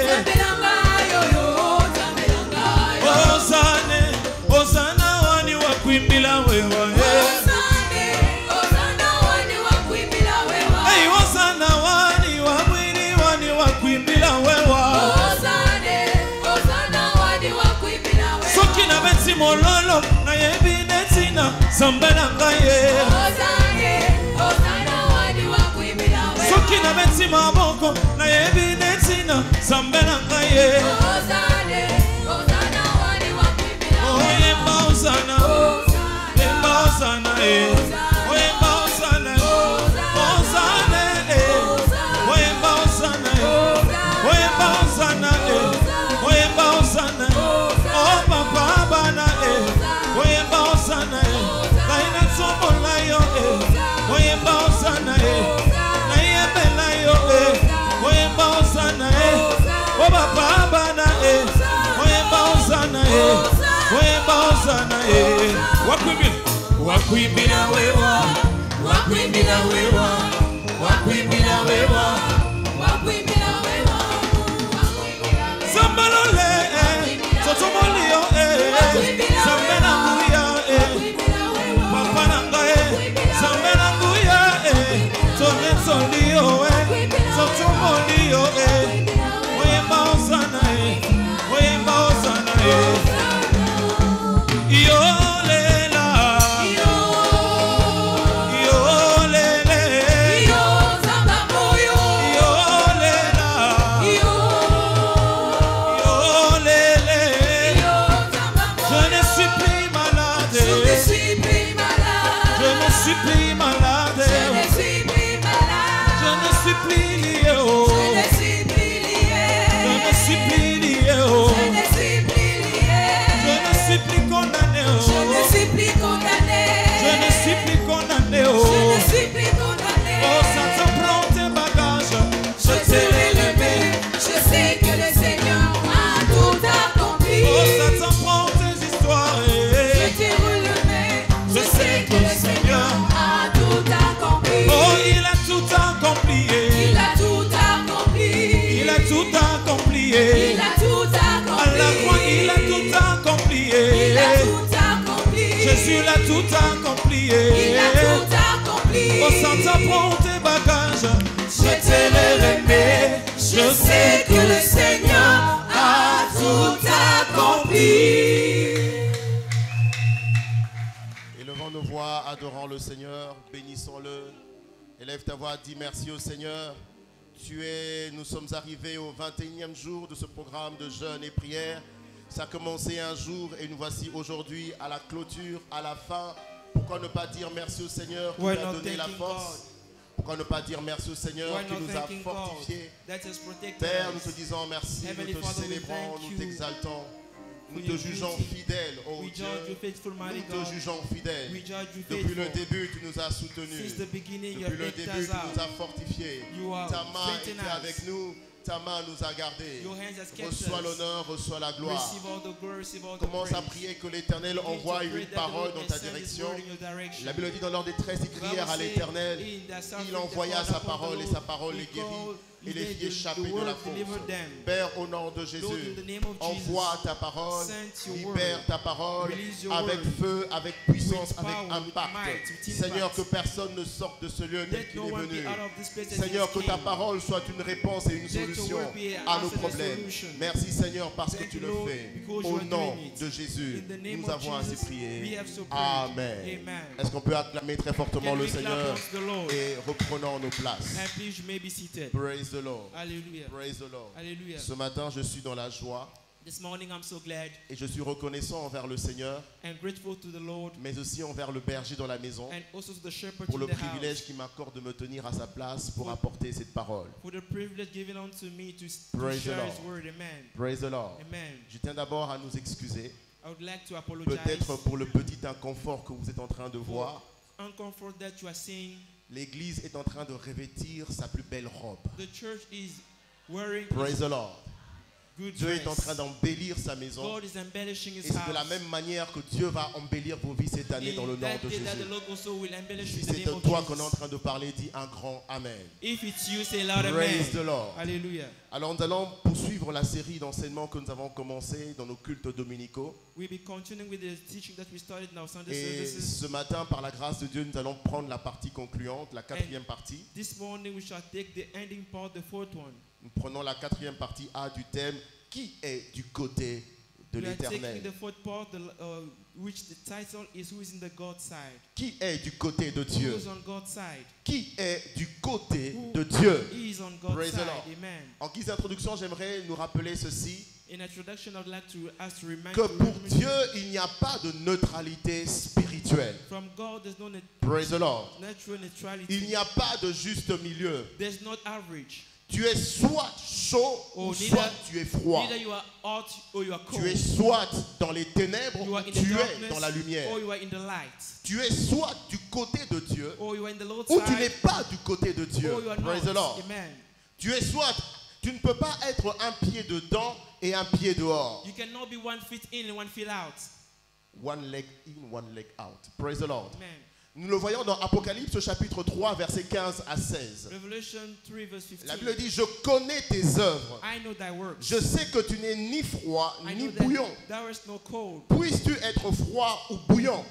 Osane, Osana wani wakwimbila wewa. Hey, Osana wani wamwini wani wakwimbila wewa. Soki na beti mololo na yebi netina zambela ngaye. Soki na beti maboko na yebi netina zambela ngaye. Oyemba Osana, Oyemba Osana, Oyemba Osana, Osana, Oyemba Osana, Oyemba Osana, Oyemba Osana, oh papa bana, Oyemba Osana, kaina somo layo, Oyemba Osana, na yebela yo, Oyemba Osana, oh papa bana, Oyemba Osana, Oyemba Osana, wakwimbila wewa, wakwimbila wewa, wakwimbila wewa, Zambalole, Sotomolio, Zambela nguya, Papa nangae, Zambela nguya, Tonetolio, Sotomolio, Oyemba Osana, Oyemba Osana, Yolela, Yolela, je ne suis plus malade, je ne suis plus malade, je ne suis plus lié, je ne suis plus lié, je ne suis plus condamné, je ne suis plus condamné, oh ça te prend tes bagages, je t'ai relevé, Je sais que le Seigneur a tout accompli. oh ça te prend tes histoires, Je t'ai relevé. Je sais que le Seigneur a tout accompli. oh il a tout accompli, Il a tout accompli. il a tout accompli, Il a tout à la croix accompli. il a tout accompli, Il a tout accompli. Jésus l'a tout accompli, Il a tout accompli. oh ça te prend tes bagages, Je t'ai relevé. Je sais que le Seigneur a tout accompli. Élevons nos voix, adorons le Seigneur, bénissons-le. Élève ta voix, dis merci au Seigneur. Nous sommes arrivés au 21e jour de ce programme de jeûne et prière. Ça a commencé un jour et nous voici aujourd'hui à la clôture, à la fin. Pourquoi ne pas dire merci au Seigneur qui nous a donné la force? Pourquoi ne pas dire merci au Seigneur qui nous a fortifiés? Père, nous te disons merci, nous te célébrons, nous t'exaltons. Nous te jugeons fidèle, oh Dieu. Nous te jugeons fidèle. Depuis le début, tu nous as soutenus. Depuis le début, tu nous as fortifiés. Ta main était avec nous. Ta main nous a gardés. Reçois l'honneur, reçois la gloire. Commence à prier que l'Éternel envoie une parole dans ta direction. La Bible dit dans l'ordre des 13 ils crièrent à l'Éternel. Il envoya sa parole et sa parole les guérit. et les Let filles échappées the de la word deliver fosse. them. Père, au nom de Lord, Jésus, in the name of envoie Jesus, ta parole, send your libère word. ta parole Release your avec word. feu, avec puissance, With avec power, with impact. might, with Seigneur, impact. que personne ne sorte de ce lieu tel Let qu'il no est one venu. be out of this place as Seigneur, he que ta came. parole soit une réponse et une Let your solution word be an à nos answer and problèmes. solution. Merci Seigneur parce que Thank tu you, le Lord, fais. because Au you are nom doing it. de Jésus, In the name nous of avons ainsi Jesus, prié. we have so prayed. Amen. Amen. Est-ce qu'on peut acclamer très fortement Can le we clap Seigneur unto the Lord? et reprenons nos places. And please, you may be seated. Praise the Lord. Hallelujah. Praise the Lord. Hallelujah. Ce matin, je suis dans la joie This morning, I'm so glad et je suis reconnaissant envers le Seigneur, and grateful to the Lord mais aussi envers le berger dans la maison and also to the shepherd pour in le the privilège house qu'il m'accorde de me tenir à sa place pour apporter cette parole. for the privilege given unto me to Praise the share His Lord. word. Amen. Praise the Lord. Amen. Je tiens d'abord à nous excuser, I would like to apologize peut-être pour le petit inconfort que vous êtes en train de voir. for uncomfort that you are seeing. L'église est en train de revêtir sa plus belle robe. The church is wearing Praise the Lord. good Dieu est en train dress. d'embellir sa maison. God is embellishing Et His c'est de la house. même manière que Dieu va embellir vos vies cette année dans le In nom that de day that the Jésus. Lord also will embellish Si in the c'est name de of toi qu'on est en Jesus. train de parler, dis un grand Amen. If it's you, say loud Praise the amen. Lord. Hallelujah. Alors nous allons poursuivre la série d'enseignements que nous avons commencé dans nos cultes dominicaux. We'll be continuing with the teaching that we started in our Sunday Et services. ce matin, par la grâce de Dieu, nous allons prendre la partie concluante, la quatrième partie. This morning we shall take the ending part, the fourth one. Nous prenons la quatrième partie A du thème « Qui est du côté de We are taking l'Éternel » the fourth part, which the title is Who is in the God side? Qui est du côté de Who Dieu? is on God's side? Qui est du côté Who de Dieu? is on God's Praise the side? Lord. Amen. En guise d'introduction, j'aimerais nous rappeler ceci, In introduction, I'd like to ask to remind que you, pour Dieu, il n'y a pas de neutralité spirituelle. from God there's no Praise the Lord. natural neutrality. Il n'y a pas de juste milieu. There's not average. Tu es soit chaud Oh, ou neither- soit tu es froid. Neither you are hot or you are cold. Tu es soit dans les ténèbres You ou are in the tu es darkness dans la lumière. or you are in the light. Tu es soit du côté de Dieu Or you are in the Lord's ou tu n'es side pas du côté de Dieu. or you are Praise the not. Lord. Amen. Tu es soit, tu ne peux pas être un pied dedans et un pied dehors. You cannot be 1 foot in and 1 foot out. One leg in, one leg out. Praise the Lord. Amen. Nous le voyons dans Apocalypse chapitre 3 versets 15 à 16. Revelation 3 verse 15. La Bible dit, je connais tes œuvres. I know thy works. Je sais que tu n'es ni froid I ni know that bouillon. thou art no cold. Puisses-tu être froid ou bouillant?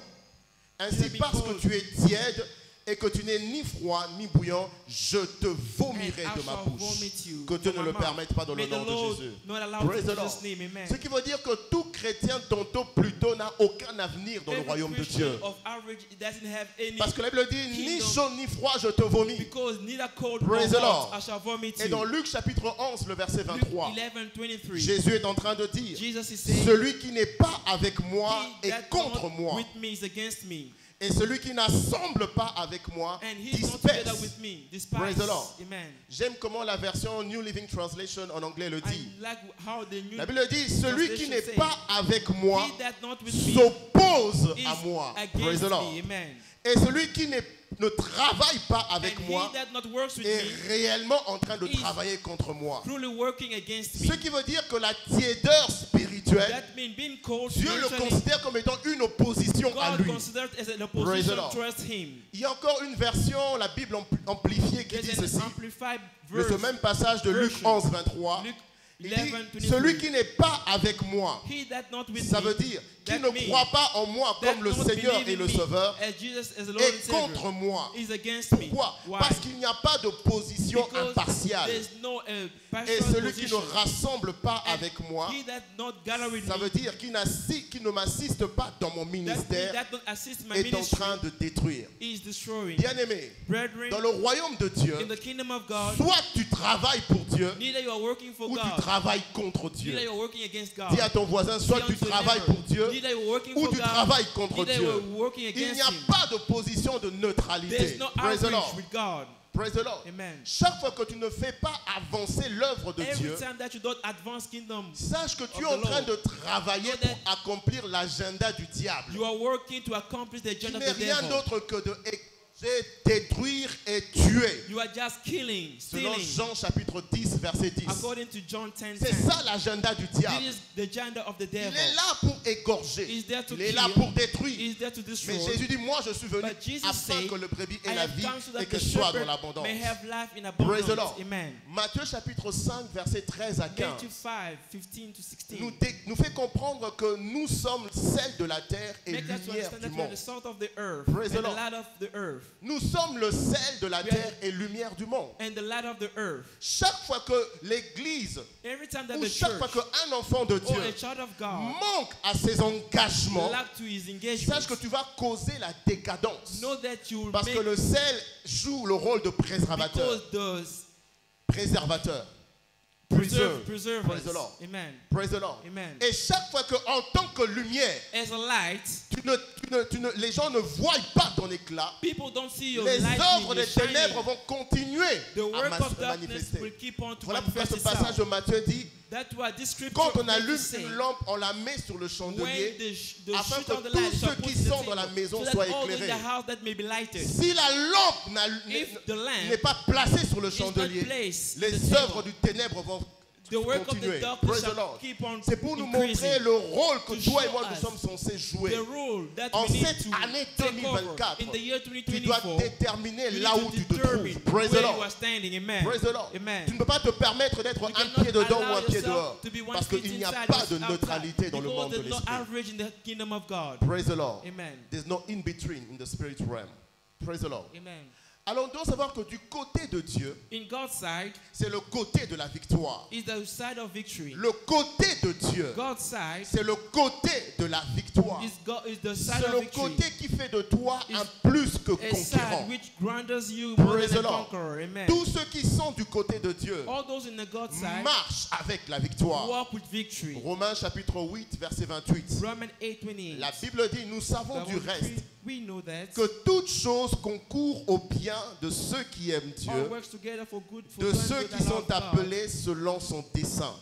Ainsi, be parce que cold. tu es tiède et que tu n'es ni froid ni bouillant, je te vomirai And I de ma shall bouche. vomit you Que Dieu from ne my le mouth. permette pas dans le May the nom de Lord Jésus. not allow Praise it the in Lord. Jesus' name. Amen. Ce qui veut dire que tout chrétien tonto plutôt n'a aucun avenir dans le Every royaume de Christian Dieu. of average doesn't have any, Parce que la Bible dit, ni kingdom. chaud ni froid, je te vomis. because neither cold Praise nor the Lord. hot I shall vomit Et you. dans Luc chapitre 11, le verset Luke 23, 11:23. Jésus est en train de dire, Jesus is saying, celui qui n'est pas avec moi he est that contre not moi. with me is against me, Et celui qui n'assemble pas avec moi and he is not together disperse. with me. Praise Despise. the Lord. Amen. J'aime comment la version New Living Translation en anglais le dit. I like how the new La Bible dit, celui qui translation n'est say, pas avec moi he that not with me s'oppose is à moi. Praise against the Lord. me. Amen. Et celui qui ne travaille pas avec And moi he that not works with est me réellement en train de is travailler contre moi. truly working against me. Ce qui veut dire que la tiédeur spirituelle, That means being cold Dieu le spiritually, considère comme étant une opposition à God lui. considers as an Praise the opposition Lord. towards him. Il y a encore une version, la Bible amplifiée, qui dit There's ceci. an amplified De verse. ce même passage de Luc version. 11, 23. Luke Il dit, 11:23. celui qui n'est pas avec moi, He that not with ça me, veut dire, qui that ne means croit pas en moi that comme le not Seigneur believe et in le me Sauveur, as Jesus as the Lord est and Savior, contre moi. is against me. Pourquoi? Why? Parce qu'il n'y a pas de position Because impartiale. there's no Et partial celui qui ne position. rassemble pas And avec moi, he that not gather with ça me, veut dire qu'il ne m'assiste pas dans mon that he ministère, that not assist my est en ministry train de détruire. is destroying. Bien-aimé, Brethren, dans le royaume de Dieu, in the kingdom of God, soit tu travailles pour Dieu, neither you are working for ou tu God, travailles contre neither Dieu. you are working against God. Dis à ton voisin, soit Say tu unto your travailles neighbor, pour Dieu, neither you are working ou for tu God, travailles contre neither you Dieu. are working Il against n'y a him. pas de position de neutralité. There's no Praise the average Lord. with God. Praise the Lord. Amen. Chaque fois que tu ne fais pas avancer l'œuvre de Every Dieu, time that you don't advance kingdom, sache que tu es of en the train Lord, de travailler know pour that accomplir l'agenda du diable. you are working to accomplish the Qui agenda n'est of the rien devil. d'autre que de détruire et tuer. You are just killing, Selon stealing. Jean chapitre 10, verset 10. According to John 10:10. C'est ça l'agenda du diable. This is the agenda of the Il devil. est là pour égorger. He's there to Il est kill. là pour détruire. He's there to destroy. Mais Jésus dit, moi je suis venu But Jesus afin said, que le brebis I ait la have vie come so et that que the soit dans shepherd l'abondance. may have life in Praise the abundance. Lord. Amen. Matthieu chapitre 5, verset 13 à 15 Matthew 5, 15 to 16. nous fait comprendre que nous sommes celle de la terre et Make us to lumière understand du that we are monde. the salt of the earth Praise the and the Lord. light of the earth. Nous sommes le sel de la We are- terre et lumière du monde. And the light of the earth. Chaque fois que l'Église Every time that ou the chaque fois church qu'un enfant de or Dieu a child of God manque à ses engagements, lack to his sache engagement, que tu vas causer la décadence. know that you will Parce make que le sel joue le rôle de préservateur. because Préservateur. preserve Praise us. the Lord. Amen. Praise the Lord. Amen. Et chaque fois qu'en tant que lumière, As a light, les gens ne voient pas ton éclat, people don't see your les lightning, œuvres your des ténèbres shining. vont continuer The à work of se darkness manifester. will keep on to Voilà pourquoi manifest ce passage itself. de Matthieu dit, That's why this scripture quand on makes allume it say, une lampe, on la met sur le when chandelier the afin shoot que of the tous light shall ceux put qui in the sont dans la table, maison so that soient all in éclairés. the house that may be lighted. Si la lampe If the lamp n'est pas placée sur le is not chandelier, placed in les the œuvres table, du ténèbre vont the work of continuer. the darkness Praise the shall Lord. keep on C'est pour nous increasing. montrer le rôle que To toi et show moi nous us sommes censés jouer. The rule that En we need cette to année take over 2024, in the year tu dois 2024. déterminer You là need où to tu te determine trouves. Praise the where you Lord. are standing. Amen. Praise the Lord. Amen. Tu ne peux pas te permettre d'être You un cannot pied dedans ou allow un pied yourself dehors. to be one Parce feet qu'il n'y a inside, pas one de outside, neutralité dans le because monde de there's no l'esprit. average in the kingdom of God. Praise the Lord. Amen. There's no in between in the spirit realm. Praise the Lord. Amen. Alors nous devons savoir que du côté de Dieu, In God's side c'est le côté de la victoire. is the side of victory. Le côté de Dieu, God's side c'est le côté de la victoire. is the side C'est of le victory. côté qui fait de toi Is un plus que A side conquérant. which grants you more Praise than the a Lord. conqueror. Amen. Tous ceux qui sont du côté de Dieu All those in the God's side marchent avec la victoire. walk with victory. Romains chapitre 8, verset 28. Romans 8:28. La Bible dit, nous savons du reste We know that que toutes choses concourent au bien de ceux qui aiment all Dieu, works together for good for de those ceux that qui sont love God, appelés selon son dessein.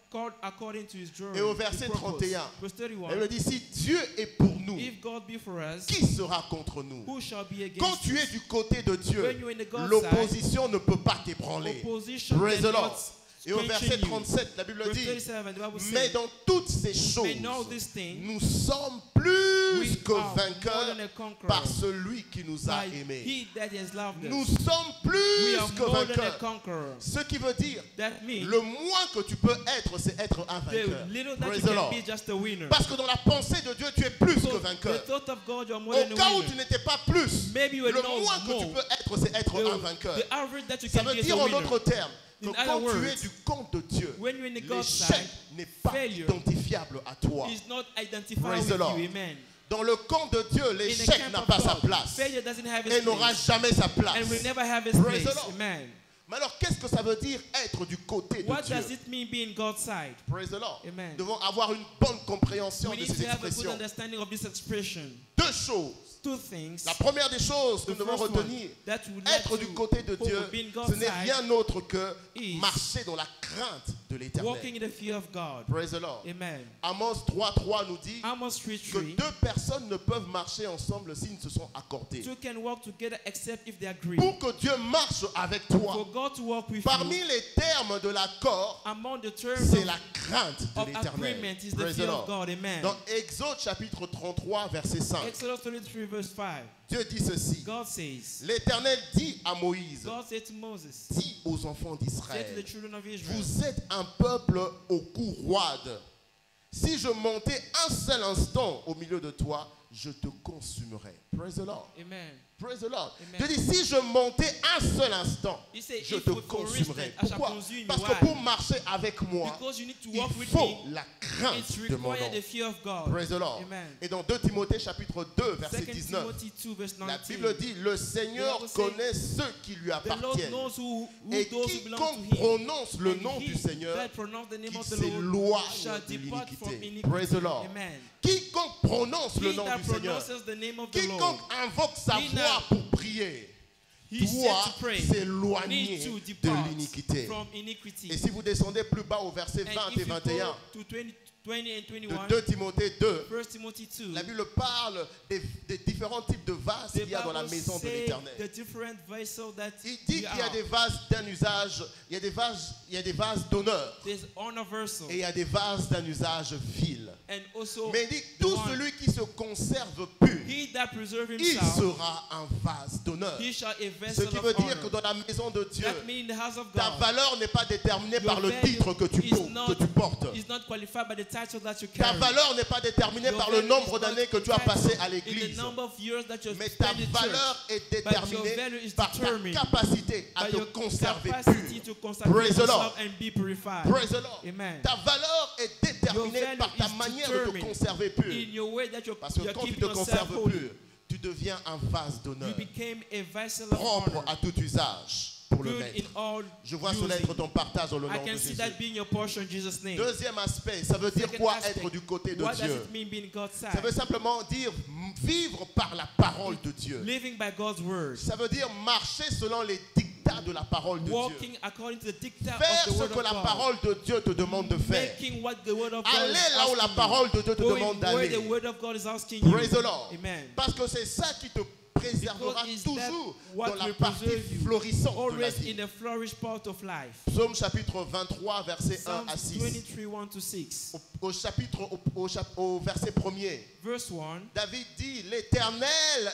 called according to his joy. Et au verset his purpose. 31, Verse Elle 31. me dit, si Dieu est pour nous, If God be for us, qui sera contre nous? who shall be against Quand tu es us? du côté de Dieu, When you're in the God's l'opposition ne peut pas t'ébranler. Opposition Praise the cannot Lord. Et au verset strengthen you. 37, la Bible Verse dit, 37, the Bible mais says, dans toutes ces choses, "Mais in all these things, nous sommes plus we que are more vainqueurs than a conqueror par celui qui nous a by aimés. he that has loved us." Nous sommes We plus are que more than a vainqueurs. conqueror. Ce qui veut dire, That means le moins que tu peux être, c'est être un vainqueur. the little that Praise you the can Lord. be just a winner. Parce que dans la pensée de Dieu, tu es plus que So, vainqueur. the thought of God, you are more Au than cas a où winner. tu n'étais pas plus, Maybe you le will know moins que tu more. peux être, c'est être un vainqueur. The average that you Ça can veut be is dire a en winner. d'autres termes que In quand other tu es words, du camp de Dieu, when you're in the God's l'échec side, n'est pas failure identifiable à toi. is not identified Praise with the Lord. you. Amen. Dans le camp de Dieu, In the l'échec camp n'a of pas sa God, place failure doesn't have its et n'aura place, jamais sa place. and will never have its Praise place. the Lord. Amen. Mais alors, qu'est-ce que ça veut dire être du côté de What Dieu? does it mean being God's side? Praise the Lord. Amen. Nous devons avoir une bonne compréhension We de need ces to have a good expressions. understanding of this expression. Deux choses. Two things. La première des choses que The nous devons first retenir, one, that we would like être du to côté de Dieu, be in God's ce n'est side rien autre que is marcher dans la crainte de walking l'éternel. in the fear of God. Praise the Lord. Amen. Amos 3:3 nous dit Amos que 3:3. deux personnes ne peuvent marcher ensemble s'ils ne se sont accordés. Two can walk together except if they agree. Pour que Dieu marche avec For toi, God to walk with parmi you, les termes de l'accord, among the terms c'est of, la crainte de of l'éternel. agreement is the Praise the fear of Lord. God. Amen. Dans Exode chapitre 33, verset 5, Exodus 33 verse 5. Dieu dit ceci. God says, L'Éternel dit à Moïse, God said to Moses, dis aux enfants say to the d'Israël, children of Israel, vous êtes un peuple au cou roide. Si je montais un seul instant au milieu de toi, je te consumerai. Praise the Lord. Amen. Praise the Lord. Amen. Dieu dit, si je montais un seul instant, He said, je if te for consumerai. instance, I shall Pourquoi? consume you. Parce que Why? pour marcher avec moi, Because you need to il walk with faut me, la crainte it's de mon required the nom. fear of God. Praise the Lord. Amen. Et dans 2 Timothée chapitre 2, verset 2 19, Timothy 2 verse 19. la Bible dit, le Seigneur The Bible says, connaît ceux qui lui The Lord appartiennent. knows who Et those who belong quiconque to him. prononce le And nom he du Seigneur, that pronounce the name qu'il of the s'éloigne Lord shall de depart from l'iniquité. iniquity. Praise the Lord. Amen. Quiconque prononce le He nom that du Seigneur, pronounces the name of the Lord, quiconque invoque sa He voix that- pour prier, he said doit to pray, s'éloigner need to de depart l'iniquité. from iniquity. Et si vous descendez plus bas au verset And 20 if et you 21, go to 20 and de 21, 2 Timothée 2, 1 Timothy 2, la Bible parle des différents types de vases the qu'il y a dans la Bible maison de says l'Éternel. the different vessels that Il dit we qu'il y a are. des vases d'un usage, il y a des vases d'honneur There's honor vessel et il y a des vases d'un usage vil. and also Mais il dit the tout one, celui qui se conserve pur, he that preserve il himself, sera un vase d'honneur. he shall a Ce vessel qui of veut dire que honor. dans la maison de Dieu, That means in the house of ta God, valeur n'est pas déterminée your par le value titre que tu portes. is not qualified by the title that you Ta carry. valeur n'est pas déterminée Your par le value nombre is not d'années que tu as titled passé à in the l'église. number of years that you Mais ta spend in valeur church, est but your déterminée value is par ta determined capacité à by te your conserver capacity pur. to conserve Praise the yourself Lord. and be purified. Praise the Lord. Amen. Ta valeur est déterminée Your value par ta is manière de te determined conserver pur. in your way that you're Parce que quand tu te keeping yourself conserves holy. pur, tu deviens un vase d'honneur, You became a vessel of propre honor, à tout usage pour le good maître. in all Je vois cela être using. ton partage dans le I nom de can see Jésus. that being your portion in Jesus' name. Deuxième aspect, ça veut dire Second quoi aspect, être du côté de what does Dieu? it mean being God's Ça side? veut simplement dire vivre par la parole de Dieu. Living by God's word. Ça veut dire marcher selon les dictats de la parole de Dieu. Walking according to the dictate Faire of the ce word que of la God. parole de Dieu te demande de faire. Making what the word of God Aller is là où la asking parole de Dieu te you. demande Going where d'aller. the word of God is asking you. Praise the Lord. Amen. Parce que c'est ça qui te préservera Because it's toujours that what dans la will partie preserve you florissante de la always vie. in the flourish part of life. Psaume chapitre 23, versets 1 à Psalms 6. 23, 1 to 6. Au verset 1er, Verse 1. David dit, l'Éternel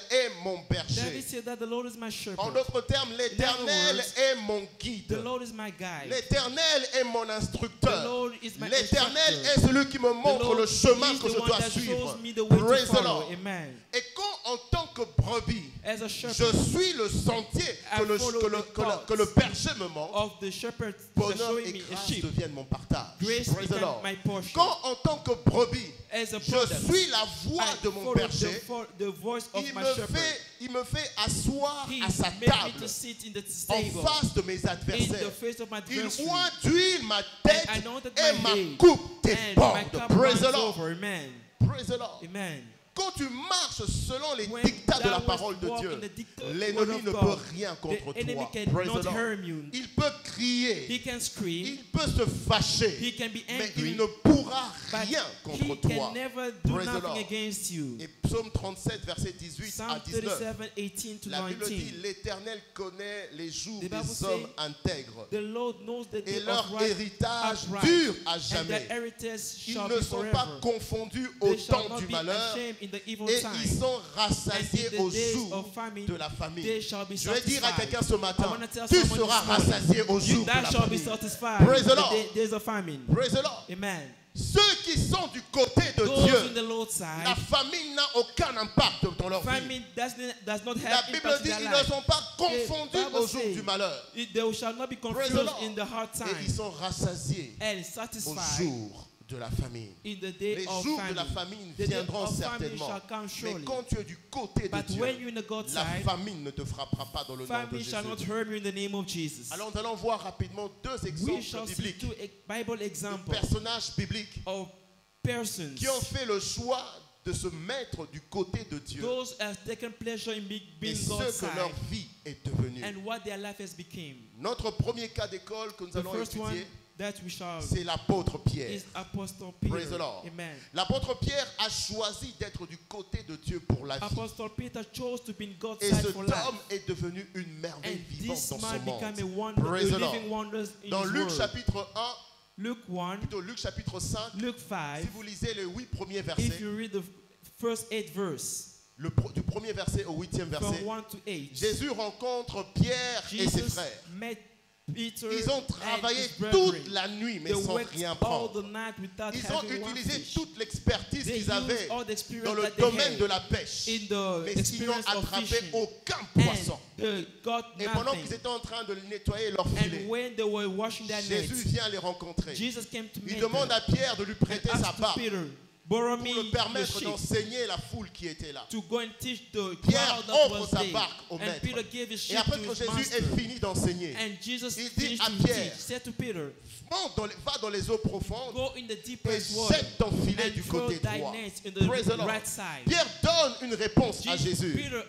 est mon David berger. said that the Lord is my En shepherd. d'autres termes, l'Éternel words, est mon The guide. Lord is my guide. L'Éternel est mon The instructeur. Lord is my L'Éternel instructor. est celui qui me The montre Lord le chemin is que the je one dois that suivre. shows me the way to Praise the follow. Lord. Amen. Et quand en tant que brebis, As a je shepherd suis le sentier I follow the paths que le berger me montre, of the shepherd that bonheur showing et me a grâce sheep, deviennent mon partage. grace Praise the became Lord. my portion. Quand en tant que brebis, As a je product, suis la voix I de mon follow berger, the voice of il my me shepherd. fait asseoir He à sa made me table to sit in the en stable face de mes in the adversaires. face of my Il adversary. oint d'huile ma tête And anointed et my ma head, coupe and my déborde. cup Praise the runs Lord. over. Amen. Praise the Lord. Amen. Quand tu marches selon les When dictats de thou la must parole de walk Dieu, in the dictate word l'ennemi of ne God, peut rien contre the enemy toi. cannot Praise the Lord. harm you. Il peut crier, He can scream. il peut se fâcher, He can be mais angry. il ne pourra But rien contre he toi. can never do Praise the nothing Lord. against you. Et Psaume 37, verset 18 Psalm à 19. 37, 18 to La Bible dit, 19. l'Éternel connaît les jours The Bible des hommes say, intègres The Lord knows the et day leur of right, héritage upright, dure à and jamais. their heritage Ils shall ne be sont pas forever. confondus au They shall temps not du be malheur ashamed in the evil et time. ils sont And rassasiés in au the days jour of famine, de la famine. they shall be Je vais dire à satisfied. quelqu'un ce I matin, wanna tell tu someone seras this morning, rassasié au you jour de la that shall be famine. satisfied Praise the in Lord. the days of famine. Praise the Lord. Amen. Ceux qui sont du côté de Those in Dieu, the Lord's la side, famine n'a aucun impact dans leur vie. famine does not La have Bible impact dit in qu'ils their ne life. sont pas confondus Bible au jour says, du malheur. They shall not be Praise the confused Lord. in the hard Et time ils sont rassasiés and au satisfied jour de la famine. in the day Les of jours de la famine. famine The day viendront of famine certainement. shall come Mais surely. quand tu es du côté de But Dieu, when you're in the God's la side, famine ne te frappera pas dans le nom de famine shall not Jésus. hurt you in the name of Jesus. Alors nous allons voir rapidement deux We exemples shall see bibliques two Bible de examples personnages bibliques of persons. qui ont fait le choix de se mettre du côté de Dieu Those have taken pleasure in et being ce God's que leur side vie est devenue. and what their life has become. Notre premier cas d'école que nous The allons first one étudier, that we shall c'est l'apôtre Pierre. is Apostle Praise the Peter. Lord. Amen. L'apôtre Pierre a choisi d'être du côté de Dieu pour la vie. Apostle Peter chose to be in God's Et side cet for life. homme est devenu une merveille And vivante this dans man ce became a monde. wonder, a Praise the Lord. living wonders in Dans his Luc word. chapitre 1, Luke 1, plutôt Luc chapitre 5, Luke 5, si vous lisez les 8 premiers if versets, you read the first 8 verse, du premier verset au 8e from verset, 1 to 8, Jésus rencontre Pierre et ses Jesus frères. met Peter Ils ont and travaillé his brethren. toute la nuit, mais They sans worked rien all prendre. the night without Ils ont having one utilisé fish. toute l'expertise They qu'ils avaient used all the experience dans le that they domaine had de la pêche, in the mais ils n'ont experience of attrapé fishing. aucun And poisson. they got Et pendant nothing. qu'ils étaient en train de nettoyer leur And filet, when they were washing their nets, Jésus vient les rencontrer. Jesus came to Il meet demande them à Pierre de lui prêter and sa asked barque Peter, borrow pour me le the permettre sheep d'enseigner la foule qui était là. to go and teach the Pierre crowd that offre was sa there. barque au And maître. Peter gave his Et sheep après to que his Jésus master. ait fini d'enseigner, And Jesus il dit finished à to Pierre, teach, said to Peter, va dans les eaux profondes go in the et deepest water jette ton filet and du throw côté thy droit. nets in the Praise the Lord. right side. Pierre donne une réponse à Jésus. Peter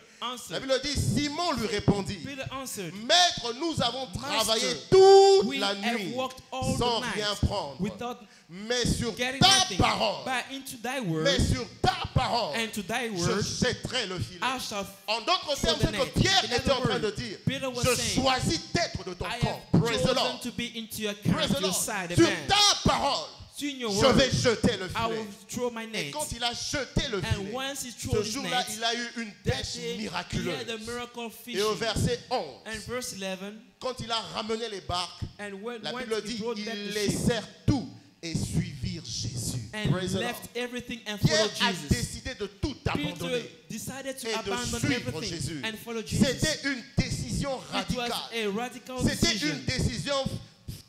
La Bible dit, Simon lui répondit, Peter answered, Maître, nous avons travaillé Master, toute we la have nuit walked all sans the night rien prendre. without Mais sur getting ta nothing. parole, But into thy word, mais sur ta parole, and to thy je word, jetterai le filet. I shall. En d'autres termes, the ce que net. Pierre In était en other train de words, dire, Peter was je saying, choisis d'être de ton I camp. have Praise the chosen Lord. to be into your Praise camp, the your Lord. side. Sur Amen. ta parole, In your je word, vais jeter le I will filet. throw my Et net. quand il a jeté le And filet, once he ce threw his jour-là, net, il a eu une that pêche day, he miraculeuse. had a miracle Et au fishing. verset 11, And verse 11, quand il a ramené les barques, and when la he Bible dit, brought back ils the ship, laissèrent tout et suivirent Jésus. and Praise the left Lord. everything and Pierre followed a Jesus. décidé de tout Peter abandonner decided to et de abandon suivre everything Jésus. and follow Jesus. C'était une décision It was radicale. a radical C'était decision. une décision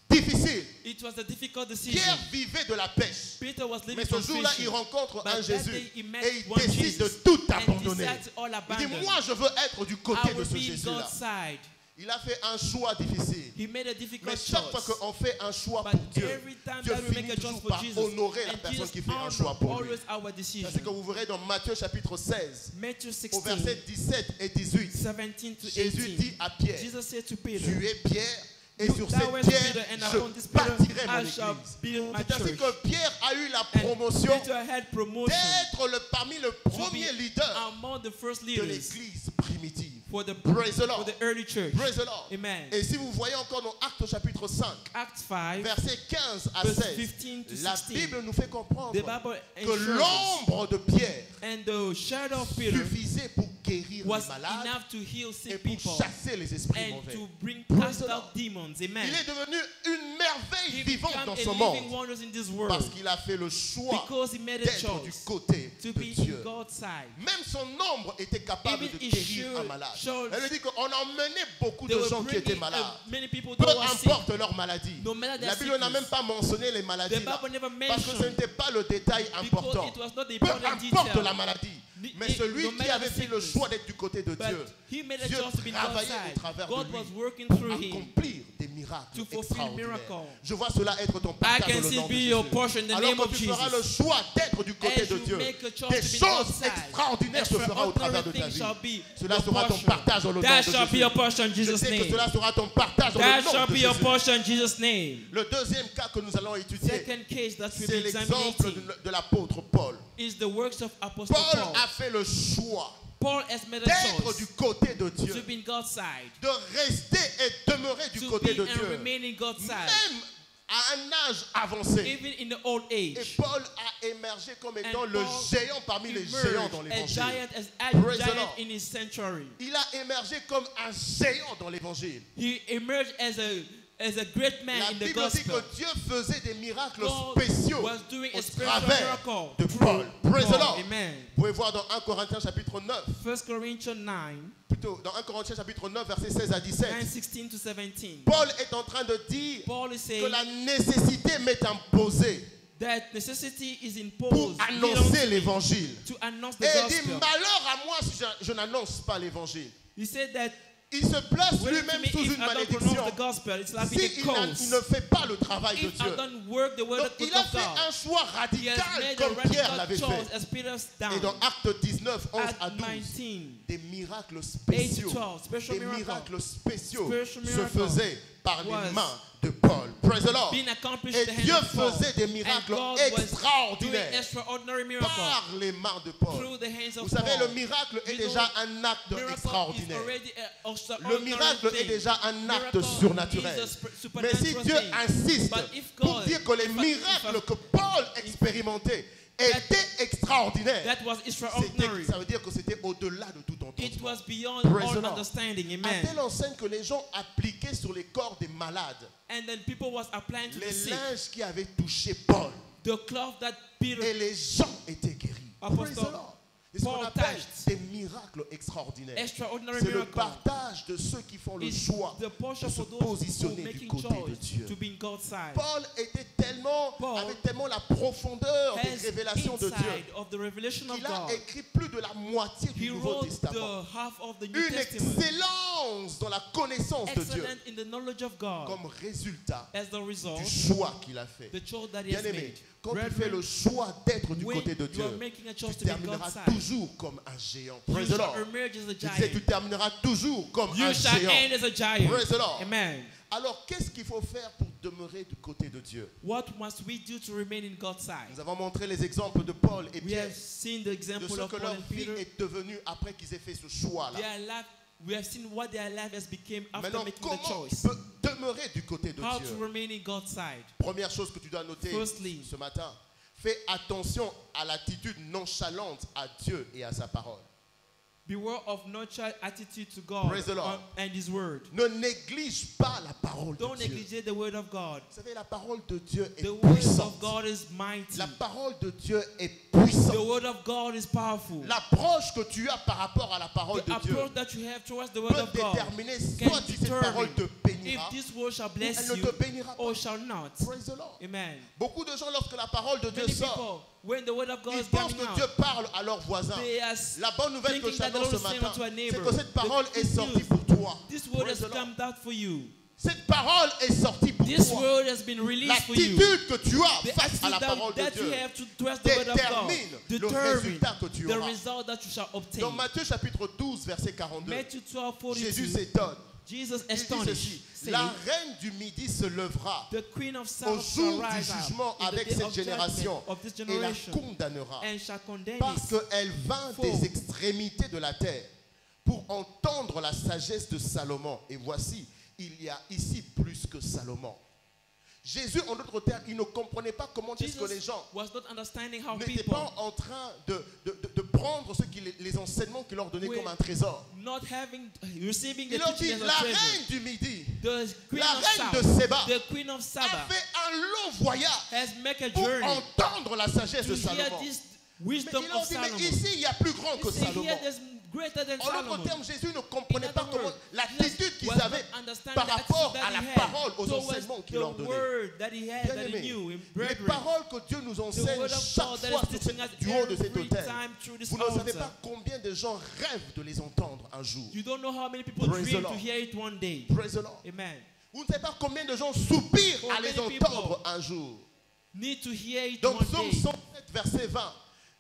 difficile. It was a difficult decision. Pierre vivait de la pêche. Peter was living Mais ce from jour-là, fishing. il rencontre But un that Jésus day he met et il one décide Jesus, de tout and abandonner. decided to all Il abandon. dit, moi, je veux être du côté I de will ce be in Jésus-là. God's side. Il a fait un choix difficile. He made a Mais difficult chaque fois choice. qu'on fait un choix But pour Dieu, every time Dieu that we make finit a choice toujours for par Jesus, honorer la and personne Jesus qui fait un honor choix pour lui. always our decision. C'est ce que vous verrez dans Matthieu chapitre 16, Matthew au 16, verset 17 et 18. 17 to Jésus 18. dit à Pierre, Jesus said to Peter, tu es Pierre, et You- sur thou cette art pierre, Peter, and je upon this Peter bâtirai mon I shall église. build my C'est ainsi church. que Pierre a eu la And promotion Peter had promotion d'être parmi le to be premier leader among the first de leaders l'église primitive. for the Praise the for Lord. the early church. Praise the Lord. Amen. Et si vous voyez encore dans Actes chapitre 5, Acts 5, versets 15 à verse 16, 15 to la 16. Bible nous fait comprendre The Bible que ensures us, l'ombre de Pierre and the shadow of Peter suffisait pour guérir was les malades enough to heal et sick pour people chasser les esprits and mauvais. to bring Praise cast the Lord. out demons. Amen. Il est devenu une merveille He vivante became dans a ce living monde wonders in this parce world qu'il a fait le choix because he made a d'être du choice côté to de be Dieu. in God's side. Même son ombre était capable Even de he guérir un malade. showed- Elle dit qu'on emmenait beaucoup They de were gens qui étaient bringing malades. many people Peu that were sick. importe leur maladie. No matter their La Bible n'a sickness. même pas mentionné les The maladies là, Bible never parce que ce mentioned n'était pas le détail important. because it was not the Peu important importe detail. la maladie. Mais It- celui no qui matter avait the fait le sickness. choix d'être du côté de But Dieu, he made a Dieu choice to be in God's travaillait au side. travers God de was lui working through him. accomplir des miracles to fulfill extraordinaires. miracles. Je vois cela être ton I partage can dans le see nom de be your Jésus. portion in the Alors name que of tu feras le Jesus. choix d'être du côté As de you Dieu, make a choice des to be choses God's side, extraordinaires se fera au travers de ta things vie. shall be Cela your sera ton portion. partage dans le nom That de shall be Jésus. your portion in Je Jesus' sais que name. cela sera ton partage dans That le nom shall de be your Jésus. portion in Jesus' name. Le deuxième cas que nous allons étudier, Second case that we'll c'est be l'exemple examining de l'apôtre Paul. is the works of Apostle Paul Paul. a fait le choix Paul has made a d'être choice du côté de to Dieu, be in God's side, de rester et demeurer du to côté be de and Dieu, remain in God's side, même à un âge avancé. even in the old Et age. Paul a émergé comme étant And le Paul géant parmi les géants dans Emerged a l'évangile. giant as a Praise the giant Lord. in his century. Il a émergé comme un géant dans l'évangile. He emerged as a great man La in the Bible dit gospel. que Dieu faisait des miracles God spéciaux was doing a au spiritual travers miracle de through Paul. Praise the Paul. Lord. Amen. Vous pouvez voir dans 1 Corinthiens chapitre 9, 1 Corinthians 9, plutôt dans 1 Corinthiens chapitre 9 versets 16 à 17. 16 to 17. Paul est en train de dire Paul is que saying la nécessité m'est imposée that necessity is pour imposed annoncer l'évangile. to announce the Et il dit, gospel. malheur à moi si je n'annonce pas l'évangile. He said that Il se place when lui-même to sous me, if une I don't malédiction pronounce the gospel, it's like being si a il curse. ne fait pas le travail de If I Dieu. don't work the word Donc, of il a God, fait un choix he has radical made a comme Pierre radical l'avait choice fait. as Peter's Et down. dans Actes 19, 11 à At 12, 19, des miracles 8 spéciaux, to 12, special des miracle miracles spéciaux Spiritual se miracle faisaient par les was mains de Paul. Praise the Lord. being accomplished Et in the Dieu hand of Paul. faisait des And miracles God was doing extraordinaires extraordinary miracles par les mains de Paul. through the hands of Vous savez, Paul. le miracle est You know, déjà un acte Miracle is extraordinaire. already a Le extraordinary miracle est thing. déjà un acte Miracle surnaturel. is a Mais si supernatural Dieu thing. insiste But if pour God- dire que les if miracles que Paul expérimentait étaient extraordinaires, That was extraordinary. ça veut dire que c'était au-delà de tout It entendement. was beyond Praise the all Lord. understanding. À Amen. telle enseigne que les gens appliquaient sur les corps des malades And then people was applying to the les sick linges qui avaient touché Paul. the cloth that Peter Et les gens étaient guéris. Apostle Praise the Lord. C'est ce qu'on Paul appelle touched. des miracles extraordinaires. extraordinary C'est le miracle partage de ceux qui font le is choix the portion de se for those who positionner du making côté de choice Dieu. to be in God's side. Paul était tellement, Paul avait tellement la profondeur des Has révélations de Dieu inside of the revelation of qu'il a God. écrit plus de la moitié He du Nouveau wrote Testament. the half of the New Une Testament. excellence dans la connaissance de Dieu Excellent in the knowledge of God. comme résultat As the result, du choix qu'il a fait. the choice that he has Bien aimé, made. quand tu Brethren, fais le choix d'être du when côté de you Dieu, are making a choice tu to be in termineras God's side, toujours comme un géant. You Praise the shall Lord. emerge as a Je disais, tu giant. termineras toujours comme You un shall géant. end as a giant. Praise the Lord. Amen. Alors, qu'est-ce qu'il faut faire pour demeurer du côté de Dieu? What must we do to remain in God's side? Nous avons montré les exemples de Paul et We Pierre, have seen the de example ce of que Paul leur and vie Peter. est devenue après qu'ils aient fait ce choix-là. Their life, we have seen what their life has become after Maintenant, making the comment tu choice. peux demeurer du côté de How Dieu? to remain in God's side. Première chose que tu dois noter Firstly, ce matin, fais attention à l'attitude nonchalante à Dieu et à sa parole. beware of nurtured attitude to God Praise the Lord. and His word. Ne néglige pas la parole de Don't Dieu. negligate the word of God. Vous savez, la parole de Dieu est The word puissante. of God is mighty. La parole de Dieu est The puissante. word of God is powerful. L'approche que tu as par rapport à la parole The de Dieu approach that you have towards the word peut of God déterminer can soit si cette parole te determine bénira if this word shall ou bless elle ne you te bénira pas. or shall not. Praise the Lord. Amen. Beaucoup de gens, lorsque la parole de Dieu Many sort, people, when the word of God ils is pensent coming que Dieu out, parle à leurs voisins. they are La bonne nouvelle que thinking that the j'annonce Lord ce is saying matin, unto a c'est neighbor, que cette parole the est good sortie news, pour toi. this word Praise has the Lord. come out for you. Cette parole est sortie pour This toi. word has been released for you. L'attitude que tu as The face à la attitude parole de that you Dieu have towards the word of God détermine le determine résultat que tu the auras. result that you shall obtain. Dans Matthieu chapitre 12, verset 42, Matthew 12, Jésus 42, s'étonne. Jesus Il dit astonished, ceci, saying, la reine du midi se lèvera the queen of au south jour shall du rise jugement up in the avec day cette of judgment génération of this et la generation condamnera and shall condemn parce it. qu'elle vint For- des extrémités de la terre pour entendre la sagesse de Salomon. Et voici, il y a ici plus que Salomon. Jésus, en d'autres termes, il ne comprenait pas comment est-ce que les Jesus gens was not understanding how n'étaient people pas en train de prendre les enseignements qu'il leur donnait Oui. comme un trésor. not having receiving the Il leur dit, teaching as la a treasure. reine du midi The queen la of reine de Saba, Séba the queen of a Saba fait un long voyage has made a pour journey entendre la sagesse to de hear Salomon. this Mais wisdom il leur of dit, mais Solomon. ici, il y a plus grand que You see, Salomon. here there's greater than En d'autres Solomon. termes, Jésus ne In comprenait pas other comment words, l'attitude Jesus qu'ils was avaient not understanding par the rapport attitude à la that he had parole, aux towards enseignements qu'il the leur donnait. word that he had, that he Bien-aimés, knew in les brethren. paroles que Dieu nous The enseigne word of chaque God that fois is teaching us du haut de cet every autel, time through this vous ne savez altar. pas combien de gens rêvent de les entendre un jour. You don't know how many people Praise the dream to Lord. hear it one day. Praise the Lord. Amen. Vous ne savez pas combien de gens soupirent For à les many entendre people un jour. Need to hear it Dans one Psaume day. 107, verset 20,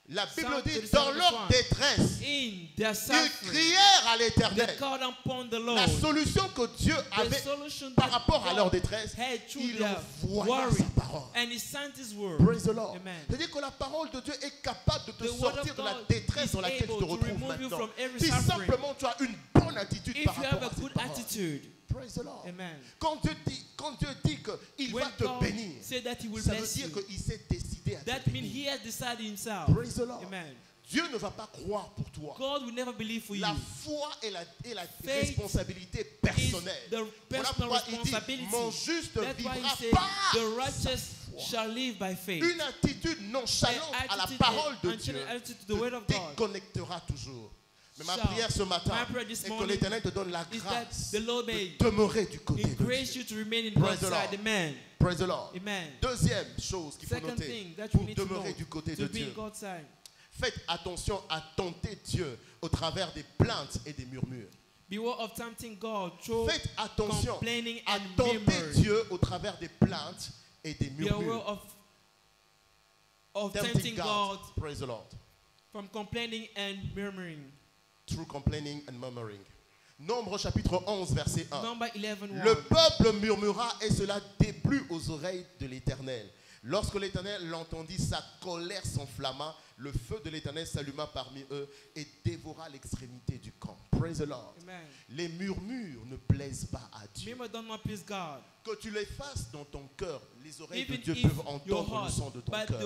la Bible Psalm dit, 37, dans leur verse 1. détresse, In their ils suffering, crièrent à they l'Éternel. called upon the Lord. La solution que Dieu The avait solution par that rapport à God leur détresse, had through il their envoya worry. sa parole. And He sent His word. Praise the Lord. Amen. C'est-à-dire que la parole de Dieu est capable de te The word sortir of de la God détresse is dans laquelle tu te able to retrouves remove you maintenant. from every Si suffering. simplement tu as une bonne attitude If par you rapport have à a cette good parole. attitude, Praise the Lord. amen. Quand Dieu dit qu'il When va te God bénir, said that He will ça veut bless dire you, qu'il s'est décidé à that te means bénir. He has decided Himself. Praise the Lord. Amen. Dieu ne va pas croire pour toi. God will never believe for you. La foi et la Faith responsabilité Is personnelle. the Voilà personal pourquoi il dit, responsibility. mon juste That's why He vivra said, par the sa righteous foi. shall live by faith. Une attitude nonchalante An à la attitude- parole de an Dieu attitude to the word of te God. déconnectera toujours. Mais ma So, prière ce matin my prayer this est que morning l'Éternel te donne la is that grâce the Lord may de demeurer du côté de encourage Dieu. you to remain in Praise God's the Lord. side. Amen. Praise the Lord. Amen. Deuxième chose qu'il faut Second noter thing that pour we need to demeurer know du côté to de be Dieu. in God's side. Faites attention à tenter Dieu au travers des plaintes et des murmures. Beware of tempting God through Faites attention complaining à and tenter murmuring. Dieu au travers des plaintes et des Beware murmures. of Tempting tempting God. God Praise the Lord. from complaining and murmuring. Through complaining and murmuring. Nombre chapitre 11 verset 1. Number 11, Le 1. peuple murmura et cela déplut aux oreilles de l'Éternel. Lorsque l'Éternel l'entendit, sa colère s'enflamma. Le feu de l'Éternel s'alluma parmi eux et dévora l'extrémité du camp. Praise the Lord. Amen. Les murmures ne plaisent pas à Dieu. Murmur does not please God. Que tu les fasses dans ton cœur, les oreilles Even de Dieu if peuvent your entendre le heart, son de ton but cœur.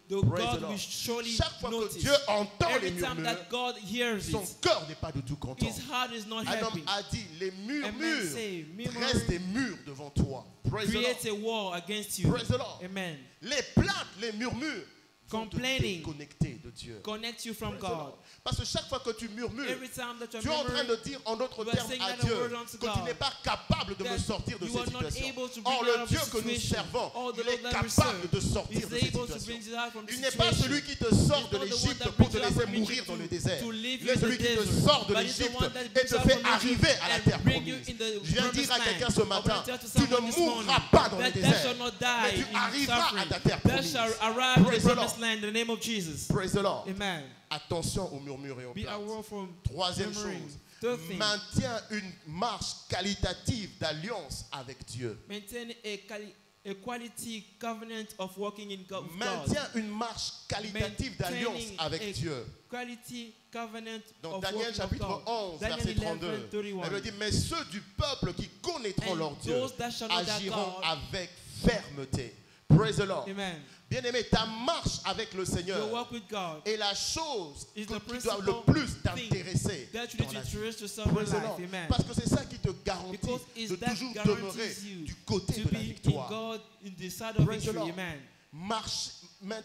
the Praise the God Lord. will surely Chaque fois que notice. Dieu entend les Every time murmures, that God hears son it, cœur n'est pas du tout content. his heart is not Un happy. homme a dit, les A man murmures say, dressent des murmuring murs devant toi. Praise the Lord. creates a wall against you. Praise the Lord. Amen. Les plaintes, les murmures vont te Complaining. déconnecter de Dieu. Connect you from Praise the God. Lord. Parce que chaque fois que tu murmures, Every time that tu you're es en train de murmuring, dire en d'autres you are termes saying à that a Dieu word unto que tu God. n'es pas capable de me that sortir de you cette are not situation. able to Or bring le out of Dieu this que nous situation. servons, Or the il est Lord that we capable serve de sortir is de cette able to situation. bring you out from Il this n'est pas situation. celui qui te sort He's de not the one l'Égypte that pour te brings you out laisser from mourir Egypt dans le to désert. leave Il you est in celui the qui te desert. sort de But he's the l'Égypte one that et brings te you out fait from Egypt arriver à la and terre bring you promise. in the Je viens dire à promised quelqu'un land. ce I matin, want to tell to tu ne someone this morning mourras pas dans le that thou désert, shall not die mais tu in arriveras à suffering, ta terre thou promise. shalt arrive in Praise the the promised Lord. land in the name of Jesus. Praise the Lord. Amen. Attention aux murmures et aux Be plaintes. aware from Troisième murmuring. chose, Third thing, maintiens une marche qualitative d'alliance avec Dieu. maintain a quality covenant of walking in God. Maintiens une marche qualitative d'alliance Maintaining avec a Dieu. Quality covenant Dans of Daniel walking chapitre of God. 11, Daniel verset 11, 32, 31. elle dit, mais ceux du peuple qui connaîtront And leur Dieu those that shall know their agiront God. avec fermeté. Praise the Lord. Amen. Bien-aimé, ta marche avec le Seigneur Your walk with God est la chose is qui the doit principal le plus thing t'intéresser that you dans need to la vie. interest yourself in Praise the life. Lord. Amen. Parce que c'est ça qui te garantit Because it's de that toujours demeurer guarantees you du côté to de la be in victoire. God in the side of Praise the victory. Lord. Amen.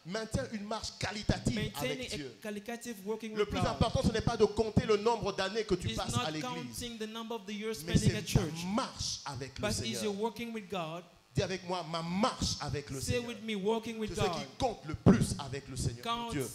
Maintiens une marche qualitative Maintaining avec Dieu. a qualitative working Le with plus God. important, ce n'est pas de compter le nombre d'années que tu It's passes à not l'église, counting the number of the years mais spending at c'est ta church, marche avec le but is Seigneur. your walking with God. Dis avec moi, ma marche avec le Say Seigneur. with me, walking with C'est ce God. qui compte le plus avec le Seigneur, Counts. Dieu.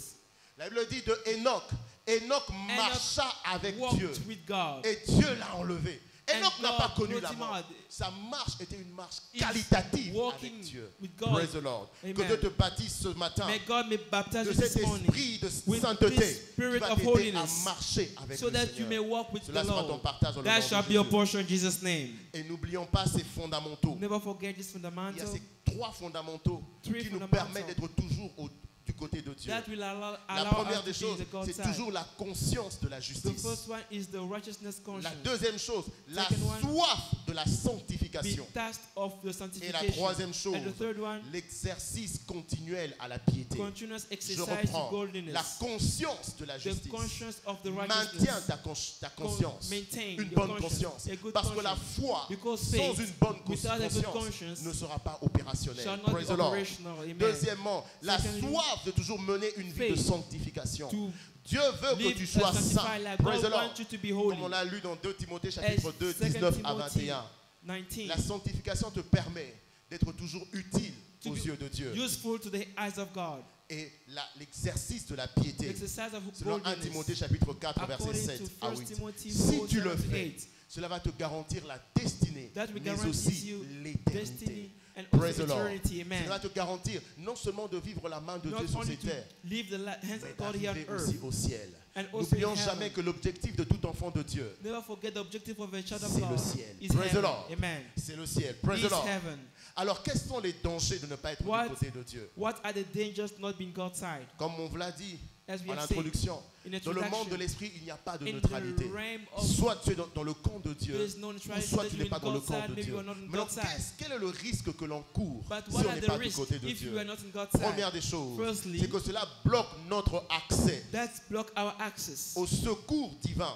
La Bible dit de Enoch, Enoch marcha avec walked Dieu with God. et Dieu l'a enlevé. And Enoch n'a God pas connu brought la him mort. out. Sa marche était une marche Is qualitative walking avec Dieu. with God. Praise the Lord. Amen. Que Dieu te baptise ce matin May God may baptize de you cet this morning esprit de with sainteté this qui spirit va of t'aider à holiness, marcher avec so le that you may Seigneur. walk with Cela the sera ton Lord. partage dans le That nom shall de be your Jésus. portion in Jesus' name. Et n'oublions pas ces fondamentaux. Never forget this Il y a fundamental ces trois fondamentaux Three qui nous fundamentals permettent d'être toujours du côté de Dieu. that will allow La us première to des be choses, in the God's c'est side. toujours la conscience de la The justice. first one is the righteousness La conscience. deuxième chose, la Second one, soif de la Be sanctification. tasked of the Et la sanctification. troisième chose, And the third one, l'exercice continuel à la piété. continuous Je exercise to reprends. La godliness. conscience de la The justice. conscience of the Maintiens righteousness. ta conscience. Maintain Une your bonne conscience. a good Parce que la conscience. foi Because sans faith une bonne without a good conscience conscience ne sera pas opérationnelle. shall not Praise be the Lord. operational. Amen. Deuxièmement, la Secondly, soif de toujours mener une vie de faith sanctification. to Dieu veut que live tu a sois saint. sanctified life. Praise God the Lord. wants you to be holy. Comme on l'a lu dans 2 Timothée As chapitre 2, 2 19 à Timothy 21. 19, La sanctification te permet d'être toujours utile To aux be yeux de Dieu. useful to the eyes of God. Et l'exercice de la piété, Exercise of selon 1 Timothée godliness. chapitre 4, verset According 7 to à 1 8. Timothy Si 4, tu le 7 to fais, 8, cela va te garantir la destinée, that will mais guarantee aussi you l'éternité. destiny and Praise also the Lord. eternity. Amen. Cela va te garantir non seulement de vivre la main de Not Dieu sur only cette to terre, leave the hands mais of God here on d'arriver earth, aussi au ciel. and also N'oublions in jamais heaven. que l'objectif de tout enfant de Dieu, Never forget the objective of a child of c'est le God ciel. is Praise the heaven. Lord. Amen. C'est le ciel. Praise the Is Lord. heaven. Alors, quels sont les dangers de ne pas être What- du côté de Dieu? What are the dangers not being God's side? Comme on vous l'a dit As we en have said introduction, in dans le monde de introduction, l'esprit, il n'y a pas de in neutralité. the realm of Soit tu es dans le camp de Dieu, there is no ou neutrality, soit that tu you're n'es pas in dans le God's camp side, de maybe Dieu. you are not in Mais alors, God's side. quel est le risque que l'on court But si what on are n'est the pas du risks côté de if you Dieu? are not in God's side? Première des choses, Firstly, c'est que cela bloque notre accès that block our access au secours divin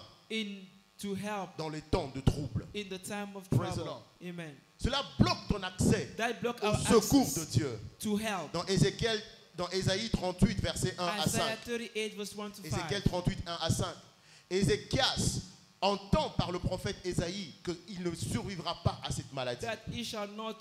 to help dans les temps de trouble. in the time of Praise the trouble. Lord. Amen. Cela bloque ton accès That block au our secours de access Dieu. to help. Dans Ésaïe 38, versets 1 à 5. Isaiah 38 verse 1 to 5. Ézéchiel 38, 1 à 5. Ézéchias entend par le prophète Ésaïe qu'il ne survivra pas à cette maladie. That he shall not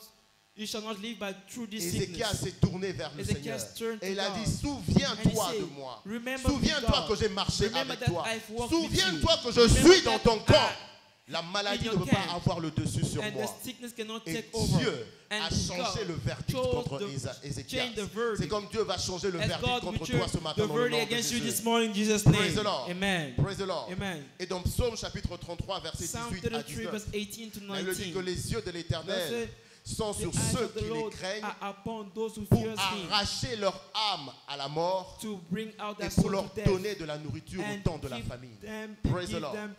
live by through this Ézéchias sickness. s'est tourné vers le Ézéchias Seigneur. turned to Et il a God. dit, souviens-toi And he de said, moi. "Remember Souviens-toi me, God. que j'ai marché Remember avec that toi. I've walked with Souviens-toi you. que je Remember suis dans that ton camp. I- La maladie in ne your peut pas camp. avoir le dessus sur And moi. the sickness cannot Et take over. Dieu a And changé God le verdict chose contre to Ézéchias. change the verdict. C'est comme Dieu va changer le As verdict God contre will toi change ce the matin dans le nom verdict de against you Jésus. this morning in Jesus' Praise the name. Lord. Amen. Praise the Lord. Amen. Et dans Psaume chapitre 33, verset Psalm 18 à 33 19, verse 18 to il dit que 19. les yeux de l'Éternel sont The sur eyes ceux of the qui les Lord craignent are upon those who pour fear him, arracher leur âme à la mort to bring out et their pour soul leur to death donner de la nourriture au and temps de la give famine. them, Praise the give Lord. them.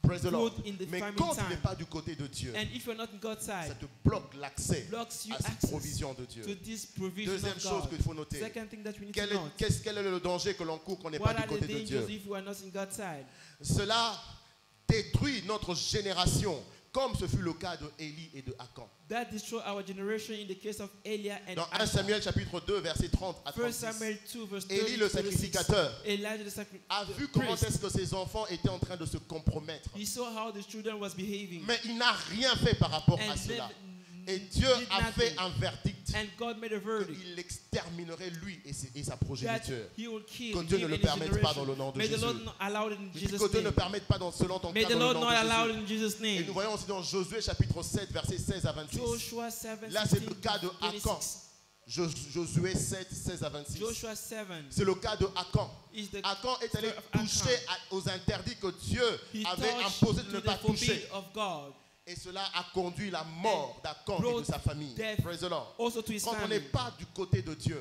Praise the Lord. Food in the Mais famine quand tu time. n'es pas du côté de Dieu, And if you're not in God's ça side, te bloque l'accès blocks you à cette access provision de Dieu. to this provision Deuxième of chose God. qu'il faut noter. Second thing that we need Quel to note. est le danger que l'on court quand on n'est What pas du are the côté de dangers Dieu? if we are not in God's side? Cela détruit notre génération, comme ce fut le cas de Élie et de Akan. That destroy our generation in the case of Eliah and Dans 1 Asa. Samuel chapitre 2, verset 30 à 1 36, Samuel 2 verse 30 Élie le to 36. sacrificateur Elijah a vu comment est-ce que ses enfants étaient en train de se compromettre. He saw how the children was behaving. Mais il n'a rien fait par rapport à And cela. then Et Dieu did a fait nothing. un verdict. And God made a verdict qu'il exterminerait lui et sa that progéniture. he will kill Que Dieu him ne le and his permette pas dans le generation. nom de May the Jésus. Lord not allow it in Je dis Jesus' que Dieu ne name. permette pas dans selon ton May cas the dans le Lord nom not allow de it Jésus. in Jesus' Et name. nous voyons aussi dans Josué chapitre 7 versets 16 à 26. Joshua 7, Là c'est le 16 cas de to Akan. 26. Josué 7, 16 à 26. Joshua 7 C'est le cas de Akan. is the Akan est allé story of Achan. toucher aux interdits que Dieu He avait touched imposé de to ne the pas toucher. forbid of God. Et cela a conduit la mort d'Akan et de brought sa famille. death Praise the Lord. Also to his Quand on n'est family. pas du côté de Dieu,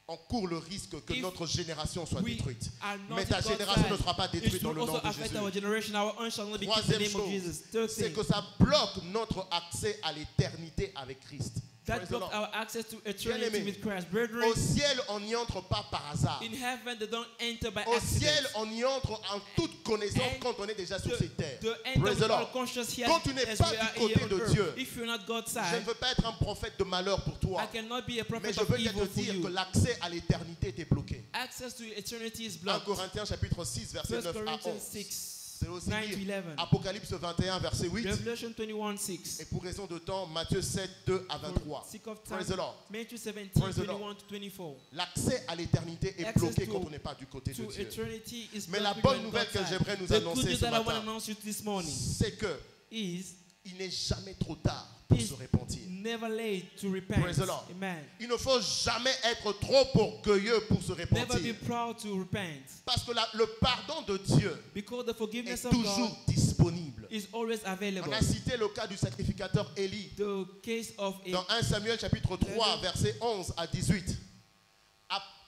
on court le risque que If notre génération soit we détruite. are not Mais ta in God's génération side, ne sera pas détruite it dans will le nom also de affect Jésus. our generation. Our own shall not be killed in the Troisième name of chose, Jesus. Third c'est thing, que ça bloque notre accès à l'éternité avec Christ. that Praise the blocked Lord. our access to Bien-aimé, eternity with Christ. Brethren, Au ciel, on n'y entre pas par hasard. in heaven they don't enter by Au ciel, accident. on y entre en toute connaissance And quand on est déjà sur cette terre. The enter Praise the with all Lord. conscious here Quand tu n'es as pas we are du côté here de on earth. Dieu, If you're not God's Je ne side, veux pas être un prophète de malheur pour toi, I cannot be a mais prophet je of veux bien evil te for dire que you. l'accès à l'éternité est bloqué. Access to eternity is 1 blocked. Corinthiens chapitre 6, verset 1 9 à 11. Corinthians 6, C'est aussi 9 to lire 11. Apocalypse 21, verset 8. Revelation 21, 6. Et pour raison de temps, Matthieu 7, 2 à 23. For sake of Praise time, the Lord. Matthew 17, Praise the Lord. 21 to 24. L'accès à l'éternité est Access bloqué to- quand on n'est pas du côté de To Dieu. eternity is Mais la blocked bonne when nouvelle God's que side. j'aimerais nous The good annoncer news ce that I want to matin, announce you this morning c'est que is il n'est jamais trop tard pour Is- se repentir. never late to repent. Praise the Lord. Amen. Il ne faut jamais être trop orgueilleux pour se Never be repentir. proud to repent. Parce que le pardon de Dieu Because the forgiveness est of toujours God disponible. is always available. On a cité le cas du sacrificateur Élie The case of dans 1 Samuel chapitre 3, versets 11 à 18.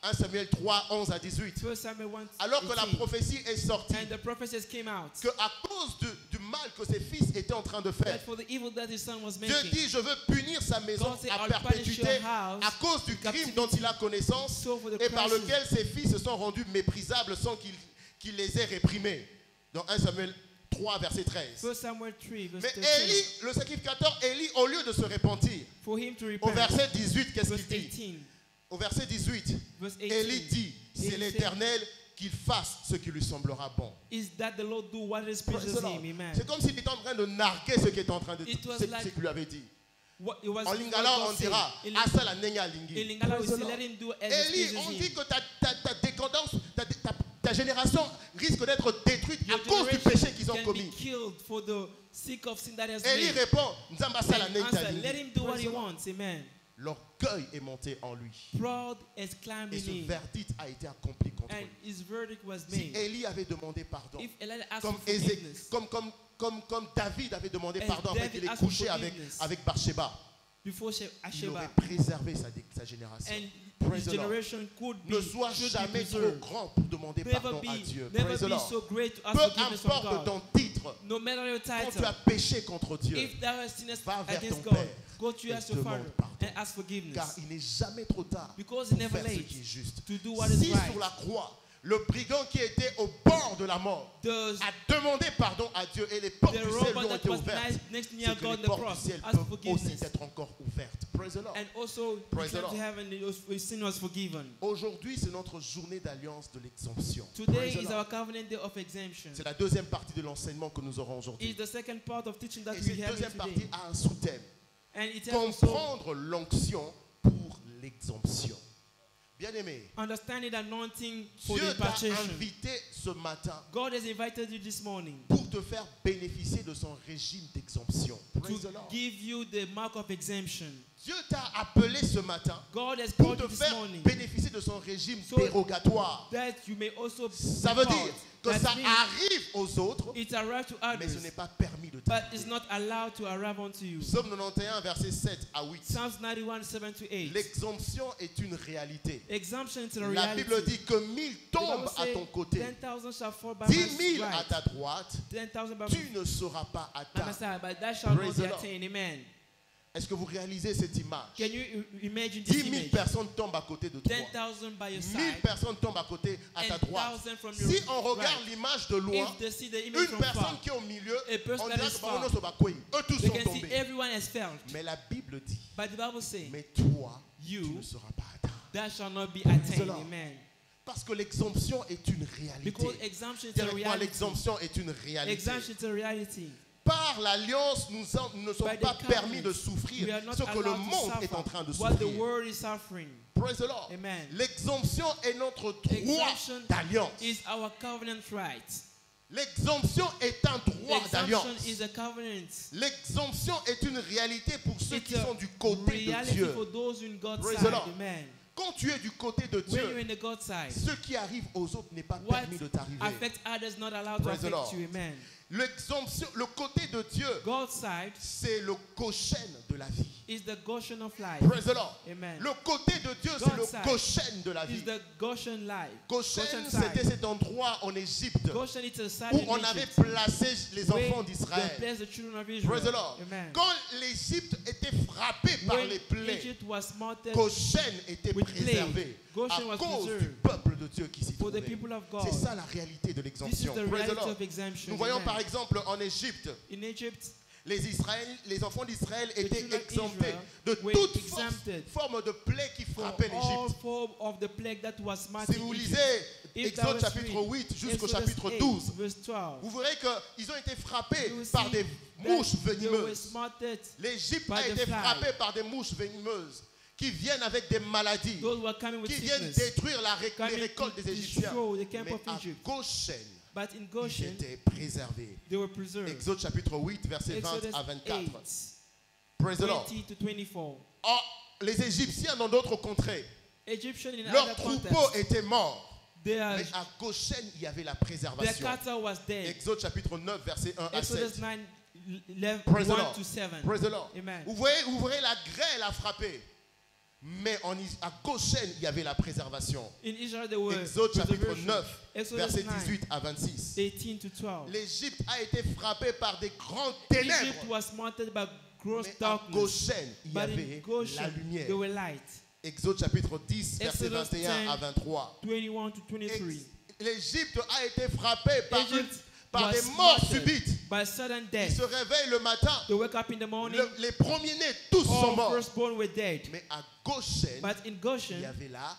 1 Samuel 3, 11 à 18. 1 Samuel 1, Alors que la 18. prophétie est sortie, And the prophecies came out que à cause du mal que ses fils étaient en train de faire, that for the evil that his son was Dieu making, dit, je veux punir sa maison God said, à I'll punish perpétuité your house à cause du crime captivity, dont il a connaissance so for the et par crimes lequel ses fils se sont rendus méprisables sans qu'il les ait réprimés. Dans 1 Samuel 3, verset 13. 1 Samuel 3, verse Mais 13. Élie, le sacrificateur Élie, au lieu de se repentir, For him to au repent. verset 18, qu'est-ce Verse qu'il dit? 18. Au verset 18, Verse 18. Élie dit, c'est Élie l'Éternel qu'il fasse ce qui lui semblera bon. Is that the Lord do what is Praise pleases the Lord. him? Amen. C'est comme s'il était en train de narguer ce qu'il était en train de It was ce like- qu'il lui avait dit. What, it was En what lingala, God on dira, said. In Asa la nenga in lingi. Lingala, we Praise the say, Lord. let him do as it Élie, pleases on him. dit que ta décadence, ta génération risque d'être détruite à Your cause du generation péché qu'ils ont can commis. be killed for the sake of sin that has Élie made. répond, Nzamba sa la And nenga answer, let him do what lingi. he wants. Amen. L'orgueil est monté en lui. Proud has climbed Et in ce him. verdict a été accompli contre And lui. his verdict was Si made. Élie avait demandé pardon, If Elijah asked comme, for forgiveness, comme David avait demandé As pardon après David qu'il ait asked for couché forgiveness. avec Bathsheba, before il aurait Sheba, préservé sa génération. and Praise his the Lord. generation could be, Ne sois should be jamais trop preserved. grand pour demander Never pardon à Dieu. never Praise the be Lord. so great to ask Peu forgiveness from importe God. ton titre, No matter your quand tu title, as péché contre Dieu, if thou hast sinned va vers against ton God, Père go to et ask your demande Father pardon. and ask car forgiveness. il n'est jamais trop tard Because pour it's never faire ce late qui est juste. to do what is Si right. sur la croix, le brigand qui était au bord de la mort The, a demandé pardon à Dieu et les portes the du ciel robber lui ont that été was ouvertes. next C'est near que God les on the portes cross du ciel asked peuvent aussi forgiveness. être encore ouvertes. Praise the Lord. And also, Praise the he came to Lord. heaven, his sin was forgiven. Aujourd'hui, c'est notre journée d'alliance de l'exemption. Today Praise the is Lord. our covenant day of exemption. C'est la deuxième partie de l'enseignement que nous aurons aujourd'hui. It's the second part of teaching that Et we cette have deuxième today. partie a un sous-thème. And it has also Comprendre l'onction pour l'exemption. Bien-aimé, understanding the anointing for Dieu the t'a impartation. invité ce matin God has invited you this morning pour te faire bénéficier de son régime d'exemption. Praise the to Lord. give you the mark of exemption. Dieu t'a appelé ce matin God has pour called te you this faire morning bénéficier de son régime So- dérogatoire. that you may also Ça veut depart. dire que That ça means arrive aux autres, it arrives to mais ce others, n'est pas permis de but t'arriver. it's not allowed to arrive unto you. Psaume 91, versets 7 à 8. Psalms 91, 7 to 8. L'exemption est une réalité. Exemption is a La reality. Bible dit que 1000 The Bible tombent à says, ton côté, 10,000 shall fall by 10 my 000 à right, ta droite, 10,000 by tu ne sauras pas my atteindre. side, but that shall Praise not the be Lord. attained. Amen. Est-ce que vous réalisez cette image? Can you imagine 10 this 000 image? personnes tombent à côté de toi. 10,000 by your 1000 side, personnes tombent à côté à ta droite. 10,000 from your Si on regarde right. l'image de loin, If they see the image une from personne far, qui est au milieu, a person on that dirait is que far, Baronos Obakoui, eux tous they sont can see tombés. everyone has failed. Mais la Bible dit, But the Bible says, mais toi, tu you, ne seras pas atteint. that shall not be Praise the attained. Lord. Amen. Parce que l'exemption est une réalité. Because exemption is Dis a avec moi, reality. l'exemption est une réalité. Exemption is a reality. Par l'alliance, nous ne sommes By the pas permis covenant, de we souffrir are not ce que le allowed to monde est suffer en train de what the souffrir. world is suffering. Praise the Lord. Amen. L'exemption est notre droit Exemption d'alliance. is our covenant right. L'exemption est un droit Exemption d'alliance. is a covenant. L'exemption est une réalité pour ceux It's qui a sont du côté de reality Dieu. for those in God's Praise side. the Lord. Amen. Quand tu es du côté de When you're Dieu, in the God's side, ce qui arrive aux autres n'est pas what permis de t'arriver. affects others not allowed to Praise the affect Lord. you. Amen. L'exemption, le côté de Dieu, God's side c'est le Goshen de la vie. is the Goshen of life. Praise the Lord. Amen. Le côté de Dieu, c'est God's le side Goshen de la vie. Is the Goshen life. Goshen, Goshen c'était side. cet endroit en Égypte Goshen is a side où in on avait Egypt placé les where enfants they d'Israël. placed the children of Praise Israel. the Lord. Amen. Quand l'Égypte était frappée par When les plaies, Egypt was martyred Goshen était with préservé plague, Goshen à was cause du preserved peuple de Dieu qui s'y for the trouvait. people of God. C'est ça la réalité de This is l'exemption. the Praise the reality Lord. of exemption. Nous voyons Amen. par exemple en Égypte, In Egypt, les enfants d'Israël étaient children of exemptés Israel de were toute exempted forme de plaie qui for frappait all l'Égypte. form of the plague that was Si martyred vous in lisez Egypt. If Exode thou chapitre read 8 jusqu'au Exodus chapitre 8, 12, verse 12, vous verrez qu'ils ont été frappés you will par see des that mouches they were venimeuses. smarted. L'Égypte by a the été fly. frappée par des mouches venimeuses qui viennent avec des maladies, Those were coming with qui viennent sickness. détruire les Coming récoltes to des Égyptiens. destroy the camp Mais of à Egypt. Goshen, But in ils Goshen, étaient préservés. they were preserved. Exode chapitre 8, versets 20 Exodus à 24. 8, Praise the Lord. 20 to 24. Oh, les Égyptiens dans d'autres contrées, Egyptian in leurs other troupeaux contexts, étaient morts. their Mais à Goshen, il y avait la their préservation. cattle was dead. Exode chapitre 9, versets 1 à 7. Exodus 9, 11, Praise the 1 Lord. to 7. Praise the Lord. Amen. Vous voyez, la grêle a frappé. Mais à Goshen, il y avait la préservation. In Israel, there were Exode chapitre preservation. 9, Exodus versets 9, 18 à 26. 18 to 12. L'Égypte a été frappée par des grandes Egypt ténèbres. was martyred by gross Mais à darkness. Goshen, il y But in avait la Goshen, lumière. there were light. Exode chapitre 10, versets Exodus 21 à 10, 23. 21 to 23. L'Égypte a été frappée Egypt par was des morts martyred subites. by sudden Ils death. se réveillent le matin. They wake up in the morning, Les premiers-nés, tous sont all morts. firstborn were dead. Mais à Goshen, But in il Goshen, y avait la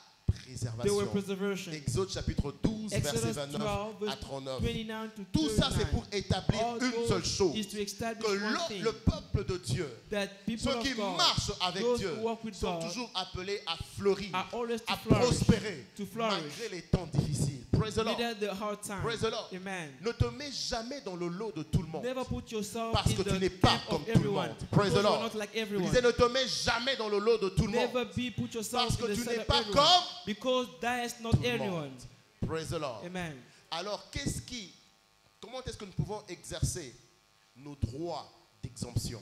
there were préservation. preservation. Exode chapitre 12, verset Exodus 29 12, à verse 39. 29 to Tout ça, 39. c'est pour établir All une those seule chose. is to establish Que one thing, le peuple de Dieu, that people ceux qui of God, marchent avec those Dieu, who walk with sont God, toujours appelés à fleurir, are always to à flourish, prospérer, to flourish. malgré les temps difficiles. Praise the Lord. without the hard time. Praise the Lord. Amen. Ne te mets jamais dans le lot de tout le monde. Never put yourself Parce in que tu the n'es pas camp comme of tout le everyone. monde. Praise the Because Lord. you're not like Je everyone. disais, ne te mets jamais dans le lot de tout le Never monde. put yourself Parce que in the tu side n'es of pas everyone. comme Because that is not tout le everyone. monde. Praise the Lord. Amen. Alors, comment est-ce que nous pouvons exercer nos droits d'exemption?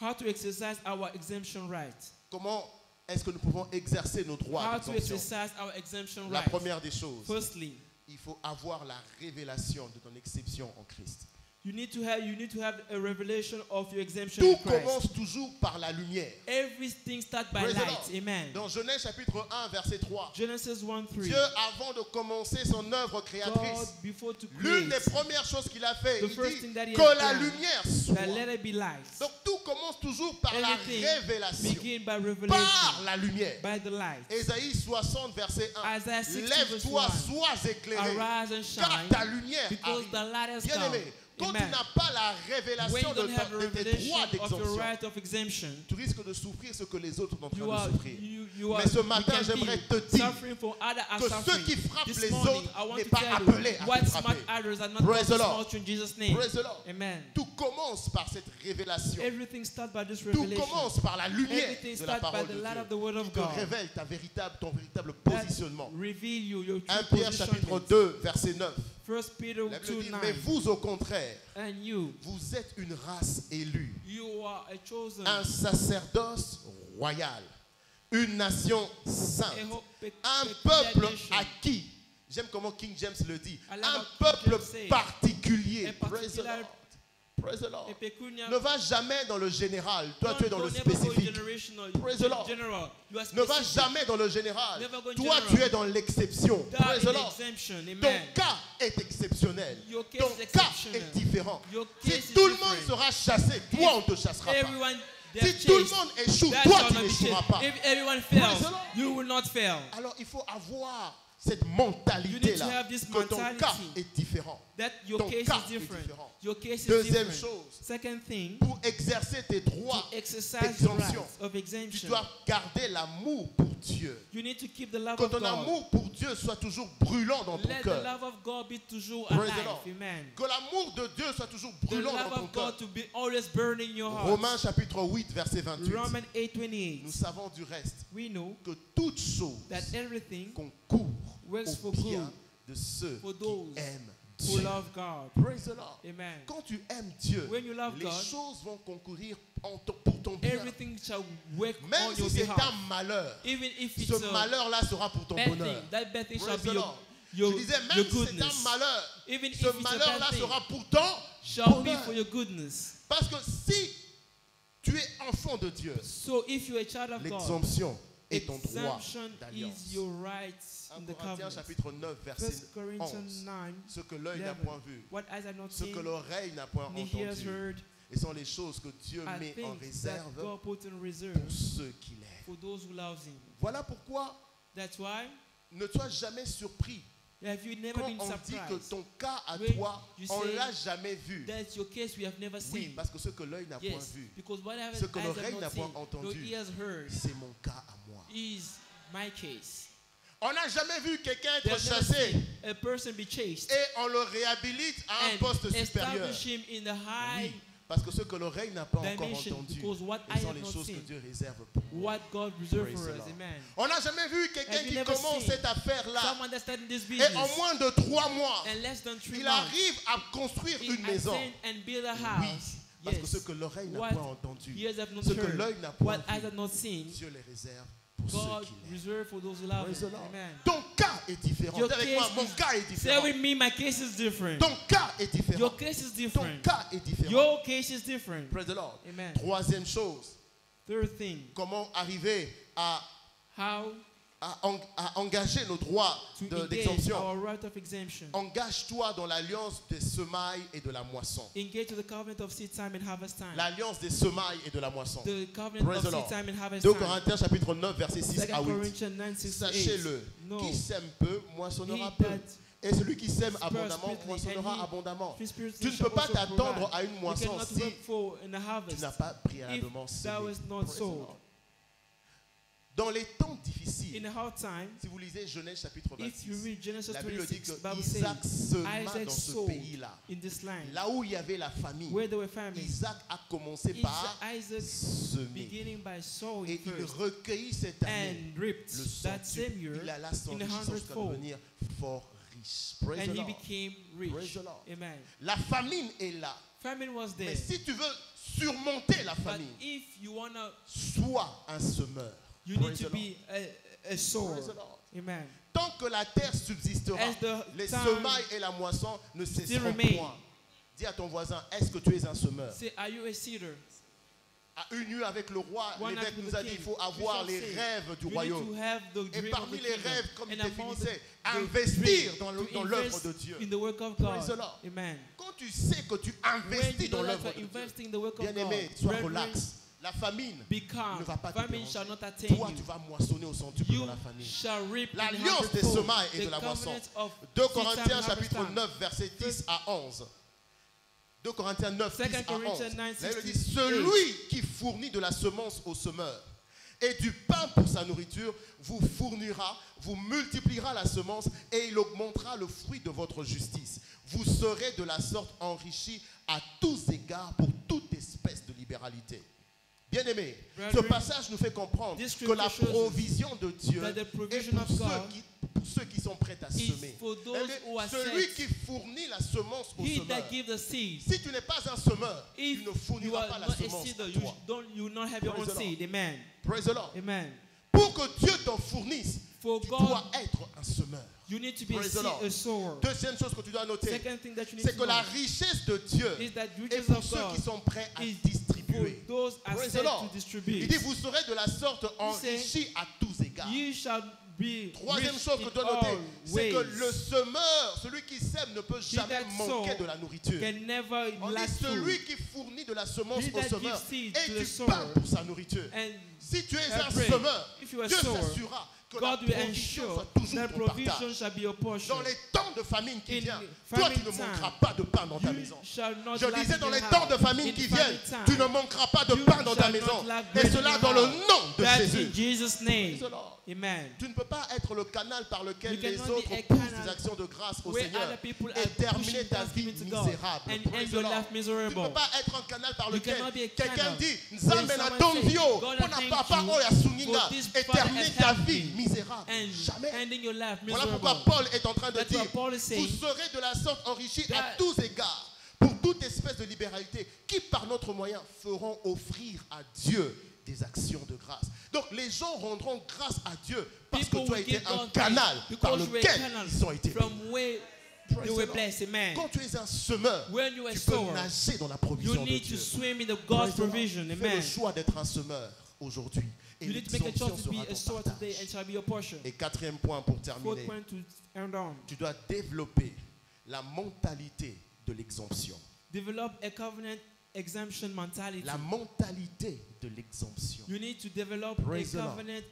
How to exercise our exemption right. Comment est-ce que nous pouvons exercer nos droits How to d'exemption? exercise our exemption La right. première des choses, Firstly, il faut avoir la révélation de ton exception en Christ. you need to have a revelation of your exemption Tout in Christ. commence toujours par la lumière. Everything starts by Praise the light. Lord. Amen. Dans Genèse chapitre 1, verset 3, Genesis 1:3. Dieu, avant de commencer son œuvre God, créatrice, before to l'une create, des premières choses qu'il a fait, the il first dit thing that he que has la done, lumière that soit. let it be light. Donc tout commence toujours par la Everything révélation, begin by par revelation, la lumière. by the light. Ésaïe 60, verset 1. Isaiah 60 Lève-toi, verse 1. sois éclairé, Arise and car shine, ta lumière because arrive. the light has Bien come. aimé, quand tu Amen. n'as pas la When révélation you de, don't have a de tes revelation droits of your d'exemption, right of exemption, tu risques de souffrir ce que les autres sont en train you de are, souffrir. you are, Mais ce you matin, can j'aimerais be te dire suffering for others are que ceux suffering. qui frappent This les morning, autres I want n'est to pas tell appelé you à what te smart frapper. others are not Praise going the to Lord. smart you in Jesus' name. Praise the Lord. Amen. Tout commence par cette révélation. Everything starts by this Tout revelation. commence par la lumière Everything de la starts by parole the de light of the Dieu word qui of te God. révèle ton véritable That positionnement. reveal you your 1 true Pierre chapitre positionment. 2, verset 9. 1 Peter La Bible dit, 2:9. mais vous au contraire, And you, vous êtes une race élue, you are a chosen, un sacerdoce royal, une nation sainte, a hope, un peculiar peuple nation, acquis. J'aime comment King James le dit. I love Un how King peuple James says. particulier. A Praise the particular- Lord. Praise the Lord. a peculiar. Ne va jamais dans le général. Toi, tu es dans le Don't never go spécifique. generational. Praise the Lord. General. You are Ne va specific. jamais dans le général. Never go Toi, general. tu es dans l'exception. That Praise is the Lord. exemption. Ton Amen. cas est exceptionnel. Your case Ton is cas exceptional. est différent. Your Si case is tout le different. monde sera chassé, toi, on ne te chassera pas. Everyone, Si they're tout le chased. monde échoue, That toi, shall tu not be n'échoueras chased. pas. If everyone Praise fails, the Lord. you will not fail. Alors, il faut avoir cette You need mentalité-là, to have this que ton mentality. cas est différent. That your Ton case cas is est different. différent. Your case is Deuxième different. chose, Second thing, pour exercer tes droits to exercise your d'exemption, rights of tu exemption, dois garder l'amour pour Dieu. you need to keep the love Que of ton God. amour pour Dieu soit toujours brûlant dans ton Let the cœur. love of God be toujours Praise the alive. Lord. Amen. Que l'amour de Dieu soit toujours The brûlant love dans ton of cœur. God to be always burning in your heart. Romains chapitre 8, verset 28. Romans 8:28. Nous savons du reste We know que toute chose that everything concourt works au for bien good de ceux for qui those aiment who Dieu. love God. Praise the Lord. Amen. Quand tu aimes Dieu, When you love les God, choses vont concourir pour ton bien. everything shall work Même on si your c'est behalf. un malheur, Even if it's ce a malheur-là sera pour ton bad bonheur. thing, that bad thing shall Praise be the your, Lord. your, Je disais, your même si c'est un goodness. malheur, Even if ce it's a malheur-là bad thing, sera pourtant shall be bonheur. for your goodness. Parce que si tu es enfant de Dieu, So if you're a child of God, l'exemption est ton droit exemption d'alliance. is your rights 1 in the Corinthiens covenant. chapitre 9, 1 verset Corinthians 11. 9, Ce que l'œil n'a 11. point vu, What eyes have not ce que seen, l'oreille n'a point ni ears entendu, heard, et sont les choses que Dieu are met en things that réserve God put in reserve pour ceux qui l'aiment. for those who love Him. Voilà pourquoi That's why, ne sois jamais surpris have you never quand been on dit que surprised ton cas à when toi, you on say l'a jamais vu. that's your case we have never Oui, seen? parce que ce que l'œil n'a point Yes, vu, because whatever ce que eyes have l'oreille n'a not point seen, no entendu, ears heard, c'est mon cas à moi. is my case. On n'a jamais vu quelqu'un They être have never chassé seen a person be chased et on le réhabilite à un poste and supérieur. establish him in the high Oui, parce que ce que l'oreille n'a pas encore dimension, entendu, because what ce I sont have les not choses que seen, Dieu réserve pour moi. what God reserved Praise for the us. Lord. Amen. On n'a jamais vu quelqu'un Have you qui never commence seen cette affaire-là Someone that started this et en business moins de 3 mois, and less than 3 il months, arrive à construire he une maison. ascend and build a Oui, house. parce que ce Yes. que l'oreille n'a What point entendu, ears have not ce que heard, l'œil n'a point what eyes vu, have not seen, Dieu les réserve pour God ceux qui l'aiment. reserved for those who love Praise the Him. Lord. Amen. Ton cas est différent. Your Dis avec moi, case mon is- cas est Say différent. with me, my case is different. Ton cas est différent. Your case is Ton different. cas est différent. Your case is different. Praise the Lord. Amen. Troisième chose, Third thing, comment arriver à how engager nos droits to engage d'exemption. our right of exemption. Engage-toi dans l'alliance des semailles et de la moisson. Engage to the covenant of seed time and harvest time. L'alliance des semailles et de la moisson. The covenant Praise of the Lord. seed time and harvest 2 time. Corinthiens chapitre 9 verset 6 à 2 8. Corinthians 9, 6 to 8. Sachez-le, No. qui sème peu moissonnera He peu. that Et celui qui sème spurs abondamment spiritually, moissonnera and he abondamment. free spiritually Tu ne shall peux pas also t'attendre provide. à une You moisson cannot si work for in a tu harvest n'as pas préalablement if thou semé. hast not Praise the sowed. Lord. Dans les temps difficiles, In a hard time, si vous lisez Genèse chapitre if you 26, read Genesis la Bible dit 26, que Bible Isaac says, sema Isaac dans ce sowed pays-là. in this land, Là où il y avait la famine, where there were famines. Isaac a commencé par Isaac semer. beginning by sowing Et il first recueillit cette année and reaped le that same centuple. year Il alla in a s'enrichir jusqu'à hundredfold, devenir fort riche. Praise and the he Lord. became Praise rich. the Lord. Amen. La famine est là. Famine was there, Mais si tu veux surmonter la but famine, if you wanna, sois un semeur. you need Praise to the be a sower. Praise the Lord. Amen. Tant que la terre subsistera, As the les time semailles et la moisson ne cesseront remain. point. Dis à ton voisin, est-ce que tu es un semeur? Say, are you a seeder? À une nuit avec le roi, One l'évêque night with nous the a dit, king. il faut You avoir shall les say, rêves du you need royaume. to have the Et dream parmi of the les kingdom. rêves, comme il And among définissait, the investir dream, dans to l'œuvre invest de Dieu. in the work of Praise the God. Lord. Amen. Quand tu sais que tu When investis you dans know that l'œuvre you are de Dieu, investing in the work of bien aimé, God, sois brethren, relax. La famine be ne calm. va pas te Famine déranger. shall not attain Toi, you. tu vas moissonner au centuple You dans la famine. shall reap in L'alliance des hundredfold. semailles et The de la moisson. covenant of 2 seed Corinthiens time and chapitre harvest time. 9 verset 10 à 11. 2 Corinthiens 9, 10 2 à 11. Corinthians 9, Là, il 6 dit, to celui qui fournit de la semence au semeur et du pain pour sa nourriture vous fournira, vous multipliera la semence et il augmentera le fruit de votre justice. Vous serez de la sorte enrichis à tous égards pour toute espèce de libéralité. Bien-aimés, ce Brethren, passage nous fait comprendre this que la scripture shows provision de Dieu that the est provision of pour God ceux qui sont prêts à is semer. for those who are Celui set. qui fournit la semence au He semeur. that gives the seed. Si tu n'es pas un semeur, If tu ne you fourniras are pas la not a semence seeder, à you toi. will not have your Praise own the Lord. seed. Amen. Praise the Lord. Amen. Pour que Dieu t'en fournisse, For tu God, dois être un semeur. you need to be Praise the Lord. a sower. Deuxième chose que tu dois noter, Second thing that you need c'est to que know la richesse de Dieu is that est riches pour of ceux qui God sont prêts à is distribuer. for those are Praise the set Lord. to Il distribute. dit, vous serez de la sorte enrichis à tous égards. You shall be Troisième rich chose que in tu dois noter, all c'est que ways. le semeur, celui qui sème, ne peut jamais that manquer sow de la nourriture. Can never On dit lack celui food. qui fournit de la semence He au that semeur gives seed et to the du sower. pain pour sa nourriture. And Si tu es a un bread. semeur, If you are a Dieu sower, s'assurera que la God will provision ensure soit toujours that ton provision partage. shall be your portion. Dans les temps de famine qui In viennent, famine toi tu ne time, manqueras pas de pain dans ta You maison. shall not Je lack disais in dans your les house. temps de famine In qui famine viennent, time, tu ne manqueras pas de you pain dans ta shall maison. not lack Et bread in cela your dans le house. nom de That's Jésus. in Jesus' name. Praise the Lord. Amen. Tu ne peux pas être le canal par lequel You les cannot be autres a poussent canal des actions de grâce au where Seigneur other people et are terminer pushing ta vie thanksgiving to God misérable. and Praise end the your Lord. life Tu ne miserable. peux pas être un canal par You lequel cannot be a quelqu'un canal dit where Nzambe na someone ton says, vio God, I pona thank papa you oya sunginga for this et Father terminer has ta helped vie me misérable. and Jamais. ending your life Voilà miserable. pourquoi Paul est en train de That's dire what Paul is saying. vous serez de la sorte enrichis à That- tous égards pour toute espèce de libéralité qui par notre moyen feront offrir à Dieu des actions de grâce. Donc les gens rendront grâce à Dieu parce que People tu as will été give un God canal thanks par because you were a lequel canal ils ont été bénis. from where Praise they the were Lord. blessed. Amen. Quand tu es un semeur, When you are tu a peux sower, nager dans la you provision de need Dieu. to swim in the Praise God's the Lord. provision. Fais le Amen. choix d'être un semeur aujourd'hui. Et You need to make a l'exemption choice to be sera a ton sower partage. today and shall be your portion. Et quatrième point pour Fourth terminer, point to end on. tu dois développer la mentalité de l'exemption. Develop a covenant exemption mentality. La mentalité de l'exemption. You need to develop Praise the a Lord. covenant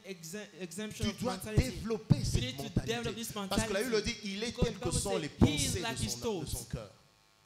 exemption Tu dois mentality. développer You cette need to develop mentalité. this Parce que la Bible mentality. dit, il est Because tel the que Bible sont says, les he is pensées like his de thoughts. son cœur.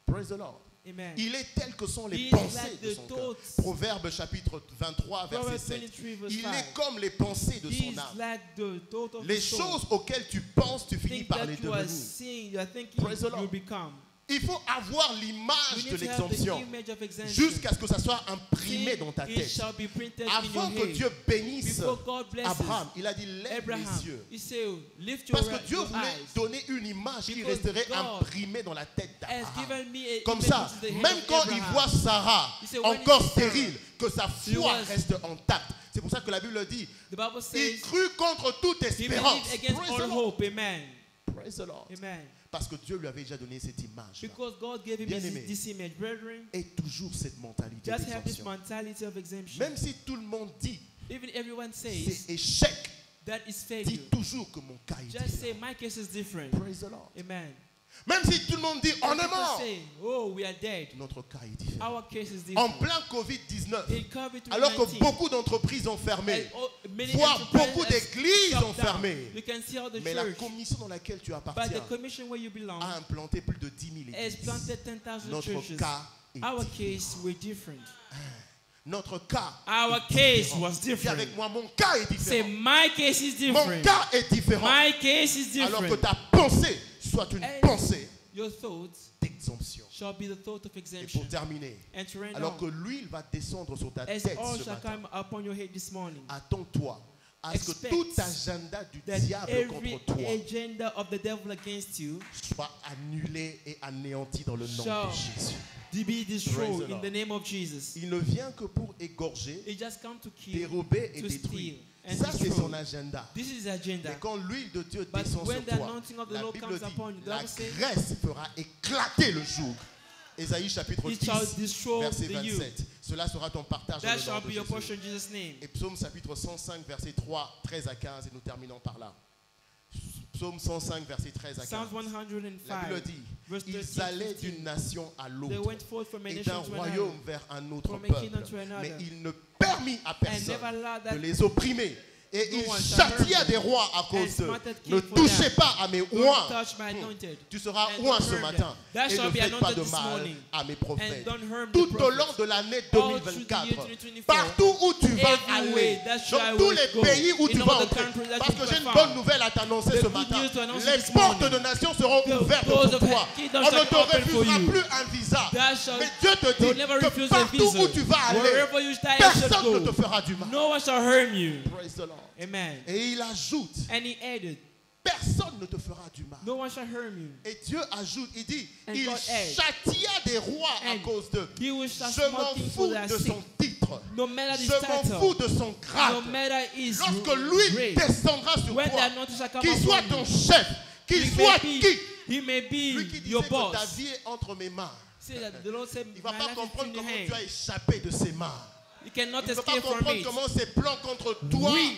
Praise the Lord. Amen. Il est tel que sont les He is pensées like de the son cœur. thoughts. Proverbe chapitre 23, verset Proverbs 7. 23 verse Il 5. est comme les pensées de He son is âme. like the thought of Les his soul. choses auxquelles tu penses, tu finis Think par that les you are devenir. seeing, you are thinking, Praise the Lord. you become. Il faut avoir You l'image need de to have l'exemption the image of exemption. jusqu'à ce que ça soit imprimé Till dans ta it tête. shall be printed in Avant your que head. Dieu bénisse Before God blesses Abraham, il a dit lève Abraham, les yeux. he said, lift your, Parce que Dieu your voulait eyes. donner une image qui Because resterait God imprimée dans la tête Has d'Abraham. given me a Comme image ça, which is the head même of quand il Abraham. voit Sarah He said, when encore he sees Sarah, stérile, que sa he foi was- reste intacte. C'est pour ça que la Bible dit, The Bible il says, crut contre toute he espérance. believed against Praise all the Lord. hope. Amen. Praise the Lord. Amen. Parce que Dieu lui avait déjà donné cette image. Because God gave him Bien-aimé. this image. Brethren, Et toujours cette mentalité just have this d'exemption. mentality of exemption. Même si tout le monde dit, Even everyone says c'est échec, that is failure. dis toujours que mon cas est Just say, différent. my case is different. Praise the Lord. Amen. Même si tout le monde dit, on est People mort, say, oh, we are dead. notre cas est différent. Our case is En different. plein Covid-19, In COVID-19, alors que beaucoup d'entreprises ont fermé, many voire enterprises beaucoup have d'églises shut ont down. fermé, You can see how the mais la church, commission dans laquelle tu by appartiens the commission where you belong, a implanté plus de 10 000 has églises. planted 10,000 Notre churches. cas est Our différent. case were different. Notre cas Our est case différent. was Dis different. avec moi, mon cas est Say, différent. my case is Mon different. cas est différent. My case is Alors que different. ta pensée soit une And pensée your thoughts d'exemption. shall be the thought of Et exemption. pour terminer, And to reign alors que on, l'huile va descendre sur ta as tête all ce shall matin, come upon your head this morning, attends-toi à ce que expect tout agenda du that diable every contre toi agenda of the devil against you soit annulé et anéanti dans le nom shall de Jésus. be Praise destroyed the in Lord. the name of Jesus. Il ne vient que pour égorger, It just come to kill, dérober et to détruire. steal, and Ça, c'est destroy. son agenda. This is his agenda. Mais quand l'huile de Dieu But descend when sur the toi, anointing of the la Lord Bible comes dit, upon you, the la Bible says, graisse fera éclater le joug. Ésaïe chapitre It 10, shall destroy verset the 27. Cela sera ton partage dans that le shall nom be de your Jésus. portion in Jesus' name. Et Psaume chapitre 105, verset 3, 13 à 15, et nous terminons par là. Psaume 105, verset 13 à 15. Psalms La Bible 105, dit, verse 13 ils allaient 15. d'une nation à They l'autre went forth from a et nation d'un to another, royaume vers un autre from a peuple. kingdom to another. Mais il ne permit à and personne never allowed de that les opprimer. Et No il one shall châtia hurt des them. rois à And cause d'eux. smarted Ne king for touchez them. pas à mes Don't oins. touch my anointed. Tu seras And oint don't ce harm matin. them. That Et shall ne be faites pas anointed de this mal morning. à mes And prophètes. don't harm the Tout au prophets. long de l'année All through the 2024, year 2024, partout où tu vas everywhere aller, that you dans tous will les go, pays où in tu all vas the entrer, countries that parce you que j'ai will une find. bonne nouvelle à t'annoncer The ce good matin. news to announce Les this portes morning. de nations seront The ouvertes doors pour of toi. kingdom On ne shall te open for refusera you. plus un visa. That shall- Mais Dieu te They'll dit never que refuse a partout visa. où tu vas aller, Wherever you shall personne ne go, te fera du mal. no one shall harm you. Praise the Lord. Amen. Et il ajoute, And he added, personne ne te fera du mal. no one shall harm you. Et Dieu ajoute, il dit, And il God adds, châtia des rois à and cause d'eux. he will shall Je m'en small things fous for their de sake. son titre. No matter the Je m'en fous title, de son grade. no matter his Lorsque lui grade, descendra sur when toi, the anointing shall come qu'il soit upon ton you, chef, qu'il he soit may qui, he may be lui qui disait your que ta boss. vie est entre mes mains. Say that the Lord said, Il ne va my pas life is comprendre in your comment tu as hand. échappé de ses mains. You cannot Il ne va pas escape from comprendre it. comment ses plans contre toi We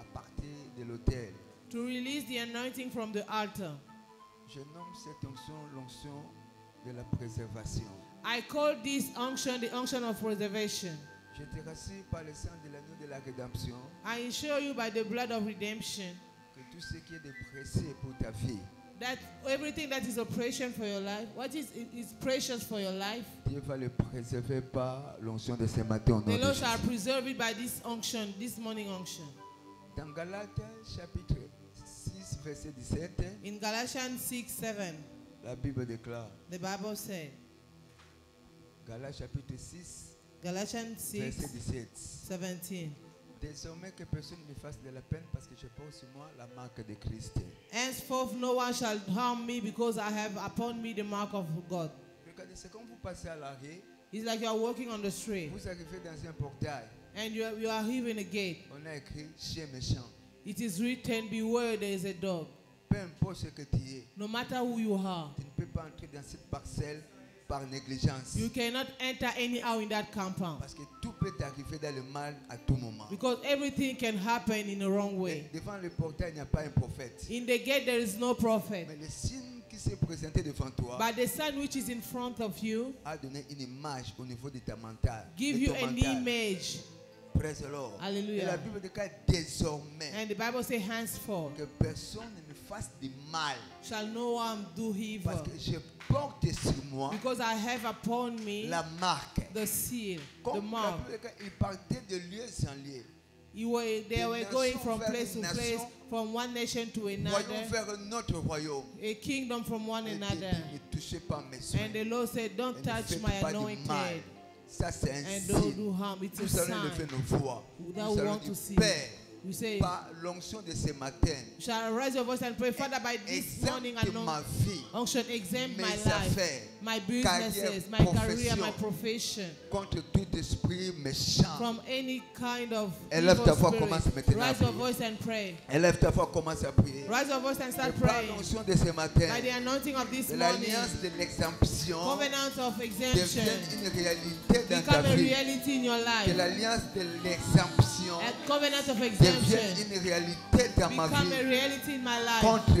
à partir de l'autel. to release the anointing from the altar. Je nomme cette onction l'onction de la préservation. I call this unction the unction of preservation. Je Je te rassure par le sang de l'agneau de la rédemption I assure you by the blood of redemption que tout ce qui est de précieux pour ta vie, that everything that is oppression for your life, what is precious for your life, Dieu va le préserver par l'onction de ce matin au nom the de Lord shall Jésus. preserve it by this unction, this morning unction. Dans Galates chapitre 6 verset 17, In Galatians 6:7, la Bible déclare, the Bible said, Galates chapitre 6 Galatians verset 6:17, 17, désormais que personne ne me fasse de la peine parce que je porte sur moi la marque de Christ. henceforth no one shall harm me because I have upon me the mark of God. Regardez, c'est comme vous passez à l'arrêt, It's like you are walking on the street vous arrivez dans un portail, and you are leaving a gate. on a écrit chien méchant. It is written, beware, there is a dog. Peu importe ce que tu es, No matter who you are, tu ne peux pas entrer dans cette parcelle par négligence. you cannot enter anyhow in that compound Parce que tout peut arriver dans le mal à tout moment. because everything can happen in the wrong way. Et devant le portail, il n'y a pas un prophète. In the gate there is no prophet, Mais le signe qui s'est présenté devant toi but the sign which is in front of you a donné une image au niveau de ta mental. give de you ton an mental. image. Praise the Lord. Hallelujah. Et la Bible déclare désormais And the Bible says, henceforth que personne ne me fasse du mal. shall no one do evil, Parce que je porte sur moi because I have upon me la marque. the seal, the Comme la mark. Bible déclare, il partait de lieu en lieu. They were going from vers place to une place, nation, from one nation to Voyons another, vers notre royaume. a kingdom from one Et another. ne touchez pas mes soins. And the Lord said, Et don't ne touch faites my pas du mal. anointed Ça, c'est un and don't signe. do harm. It's a Nous allons lever sign nos voix. that Nous we allons want to dire, see. Père, You say, par l'onction de ce matin, shall raise your voice and pray, Father, by this morning exempte ma anointing, vie, unction, exempt my mes life, affaires, my businesses, carrière, my career, profession. my profession, contre tout esprit méchant. from any kind of Élève ta evil voix, spirit. commence maintenant à Rise your prier. voice and pray. Élève ta voix, commence à prier. Rise your voice and Et start par praying. l'onction de ce matin, By the anointing of this de morning, l'alliance de l'exemption covenant of exemption devienne une réalité dans ta become a vie. reality in your Que life. l'alliance de l'exemption A covenant of devienne exemption une réalité dans ma become a vie. reality in my life. Contre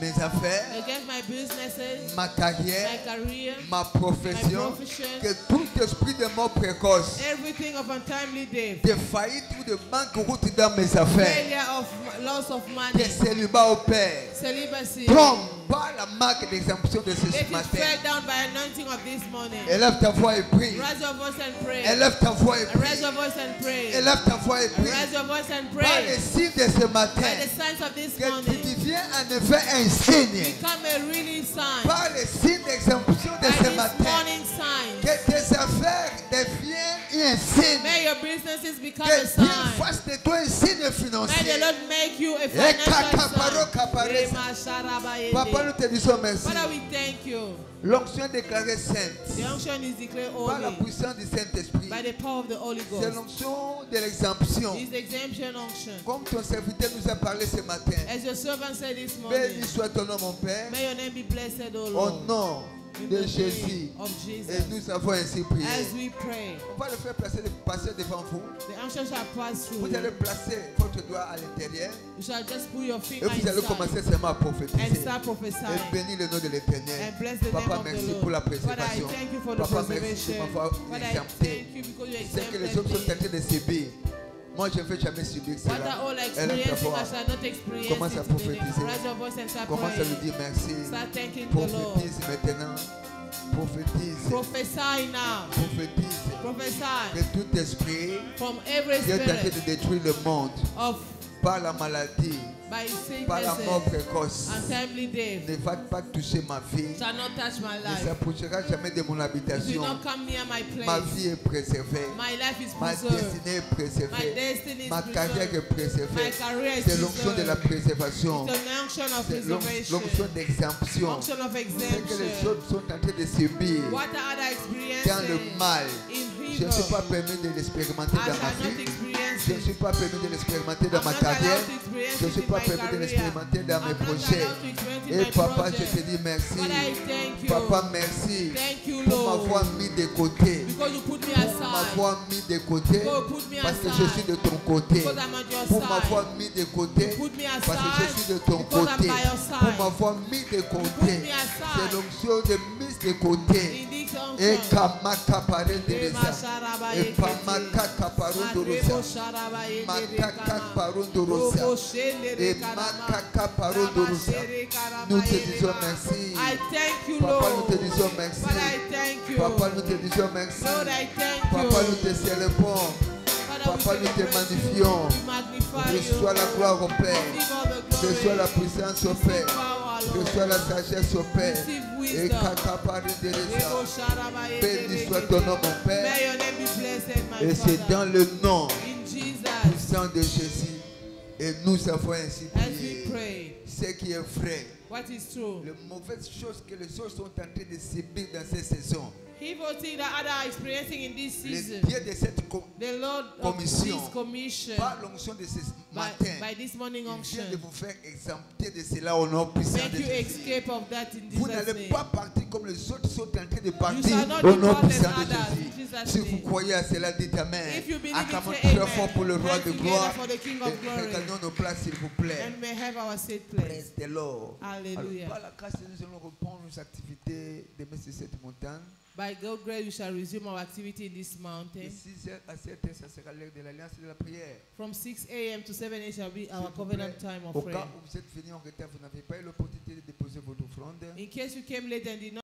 mes affaires, Against my businesses, ma carrière, my career, ma profession, my profession. que tout esprit de mort précoce, everything of untimely death, de faillite ou de banqueroute dans mes affaires, failure of loss of de money, célibat au Père, celibacy. tombe par la marque d'exemption de Let ce it matin. fell down by anointing of this morning. Élève ta voix et prie. Raise your voice and pray. Élève ta voix et Raise prie. your voice and pray. Élève ta voix et prie. Raise your voice and Par les pray. signes de ce matin, By the signs of this que tu morning, deviens en effet un signe. become a really sign. Par les signes d'exemption de By ce this matin, morning sign, que tes affaires deviennent un signe. may your businesses become Que a Dieu sign. fasse de toi un signe May the financier. Lord make you a Et financial kakaparo sign. kaparesa. Rema sharabayende. Papa, nous te disons merci. Father, we thank you. L'onction est déclarée sainte The unction is declared par la holy puissance du Saint-Esprit. by the power of the Holy C'est Ghost. l'onction de l'exemption. It's the exemption unction. Comme ton serviteur nous a parlé ce matin. As your servant said this morning, Béni soit ton nom, mon Père. may your name be blessed, O Au Lord. nom In de the Jésus. name of Et Jesus. nous avons ainsi prié. As we pray, On va le faire passer devant vous. the unction shall pass through Vous allez you. placer votre doigt à l'intérieur. You shall just put your Et finger vous allez inside commencer seulement à and prophétiser. start Et prophesying. bénis le nom de l'Éternel. And bless the name Papa, of the merci Lord. pour la Father, I préservation. thank you for the Papa, merci de preservation. m'avoir Father, I exempté. thank you because you C'est que les exempted hommes sont en me. train de subir. Moi, je ne vais jamais subir What cela. are all Élève ta experiencing, voix. I shall not experience Commence à it today. prophétiser. Raise your voice and start Commence à lui praying. dire merci. Start thanking the Lord. Prophétise maintenant. Prophétise. Prophesy now. Prophétise. Prophesy Que tout esprit from every qui est en train spirit de détruire le monde of par la maladie, by par la mort sicknesses, précoce, untimely death, ne va pas toucher ma vie. shall not touch my Ne life. s'approchera jamais de mon It will habitation. not come near my Ma place. vie est préservée. My life is Ma preserved. destinée est My préservée. destiny is Ma carrière preserved. est préservée. My career is C'est l'onction de la preserved. préservation. It's an unction of C'est preservation. l'onction d'exemption. Unction of C'est que les exemption. autres sont en train de subir What are other dans le experiencing mal. in Je ne suis evil? pas permis de l'expérimenter I dans ma shall not vie. experience Je ne it. suis pas permis de l'expérimenter dans I'm ma not carrière. allowed to experience Je ne it suis in pas my permis de career. l'expérimenter dans mes I'm not projets. allowed to experience it in Et my papa, je project. te dis merci. Father, I thank you. Papa, merci Thank you, pour Lord. m'avoir mis de côté. Because you put me Pour aside. m'avoir mis de côté. Because you put me Parce que aside. je suis de ton côté. Because I'm on your Pour side. m'avoir mis de côté. You put me Parce que je aside. suis de ton Because I'm côté. by your side. Pour m'avoir mis de côté. me aside. C'est l'onction de mise de côté. In this six Et unctions. kamaka parendereza. Et pamaka parondorosa. Makaka parondorosa. Et makaka parondorosa. Nous te disons merci. I thank you, Papa, nous Lord. te disons merci. Father, I thank you. Papa, nous te disons merci. Lord, I thank you. Papa, nous te célébrons. Father, Papa, we nous te celebrate magnifions. you. We magnify you. Reçois la gloire au Père. Receive all the glory. Reçois la puissance au Père. Power, Lord. Reçois la sagesse au Père. Receive Et wisdom. kakaparendereza. Rebo sharaba Béni yedere soit ton nom, mon May Père. your name be blessed, my Et c'est Father. dans le nom In Jesus, puissant de Jésus. Et nous avons ainsi as we prié. pray, Ce qui est vrai. what is true? Les mauvaises choses que les choses sont en train de subir dans cette saison. Evil things that others are experiencing in this Les season, pieds de cette the Lord of commission, this commission, par l'onction de ce matin, by this morning il unction, vient de vous faire exempter de cela au nom puissant make de you Jésus. escape of that in Vous Jesus' n'allez name. pas partir comme les autres sont en train de You partir shall not au nom depart as puissant de others in Jésus. Jesus' Si vous name. croyez à cela, dites Amen. If you believe it, Acclamons say très amen. fort pour le roi Hands de together gloire. for the King Et of glory. regagnons nos places, s'il vous plaît. And may have our seat Praise place. the Lord. Hallelujah. Alors, par la grâce, nous allons reprendre nos activités de sur cette montagne. By God's grace, we shall resume our activity in this De mountain. 6h à 7h, ça sera l'heure de l'alliance et de la prière. From 6 a.m. to 7 a.m. shall be S'il our vous covenant plaît, time au of cas prayer. où vous êtes venu en retard, vous n'avez pas eu l'opportunité de déposer votre offrande. In case you came late and did not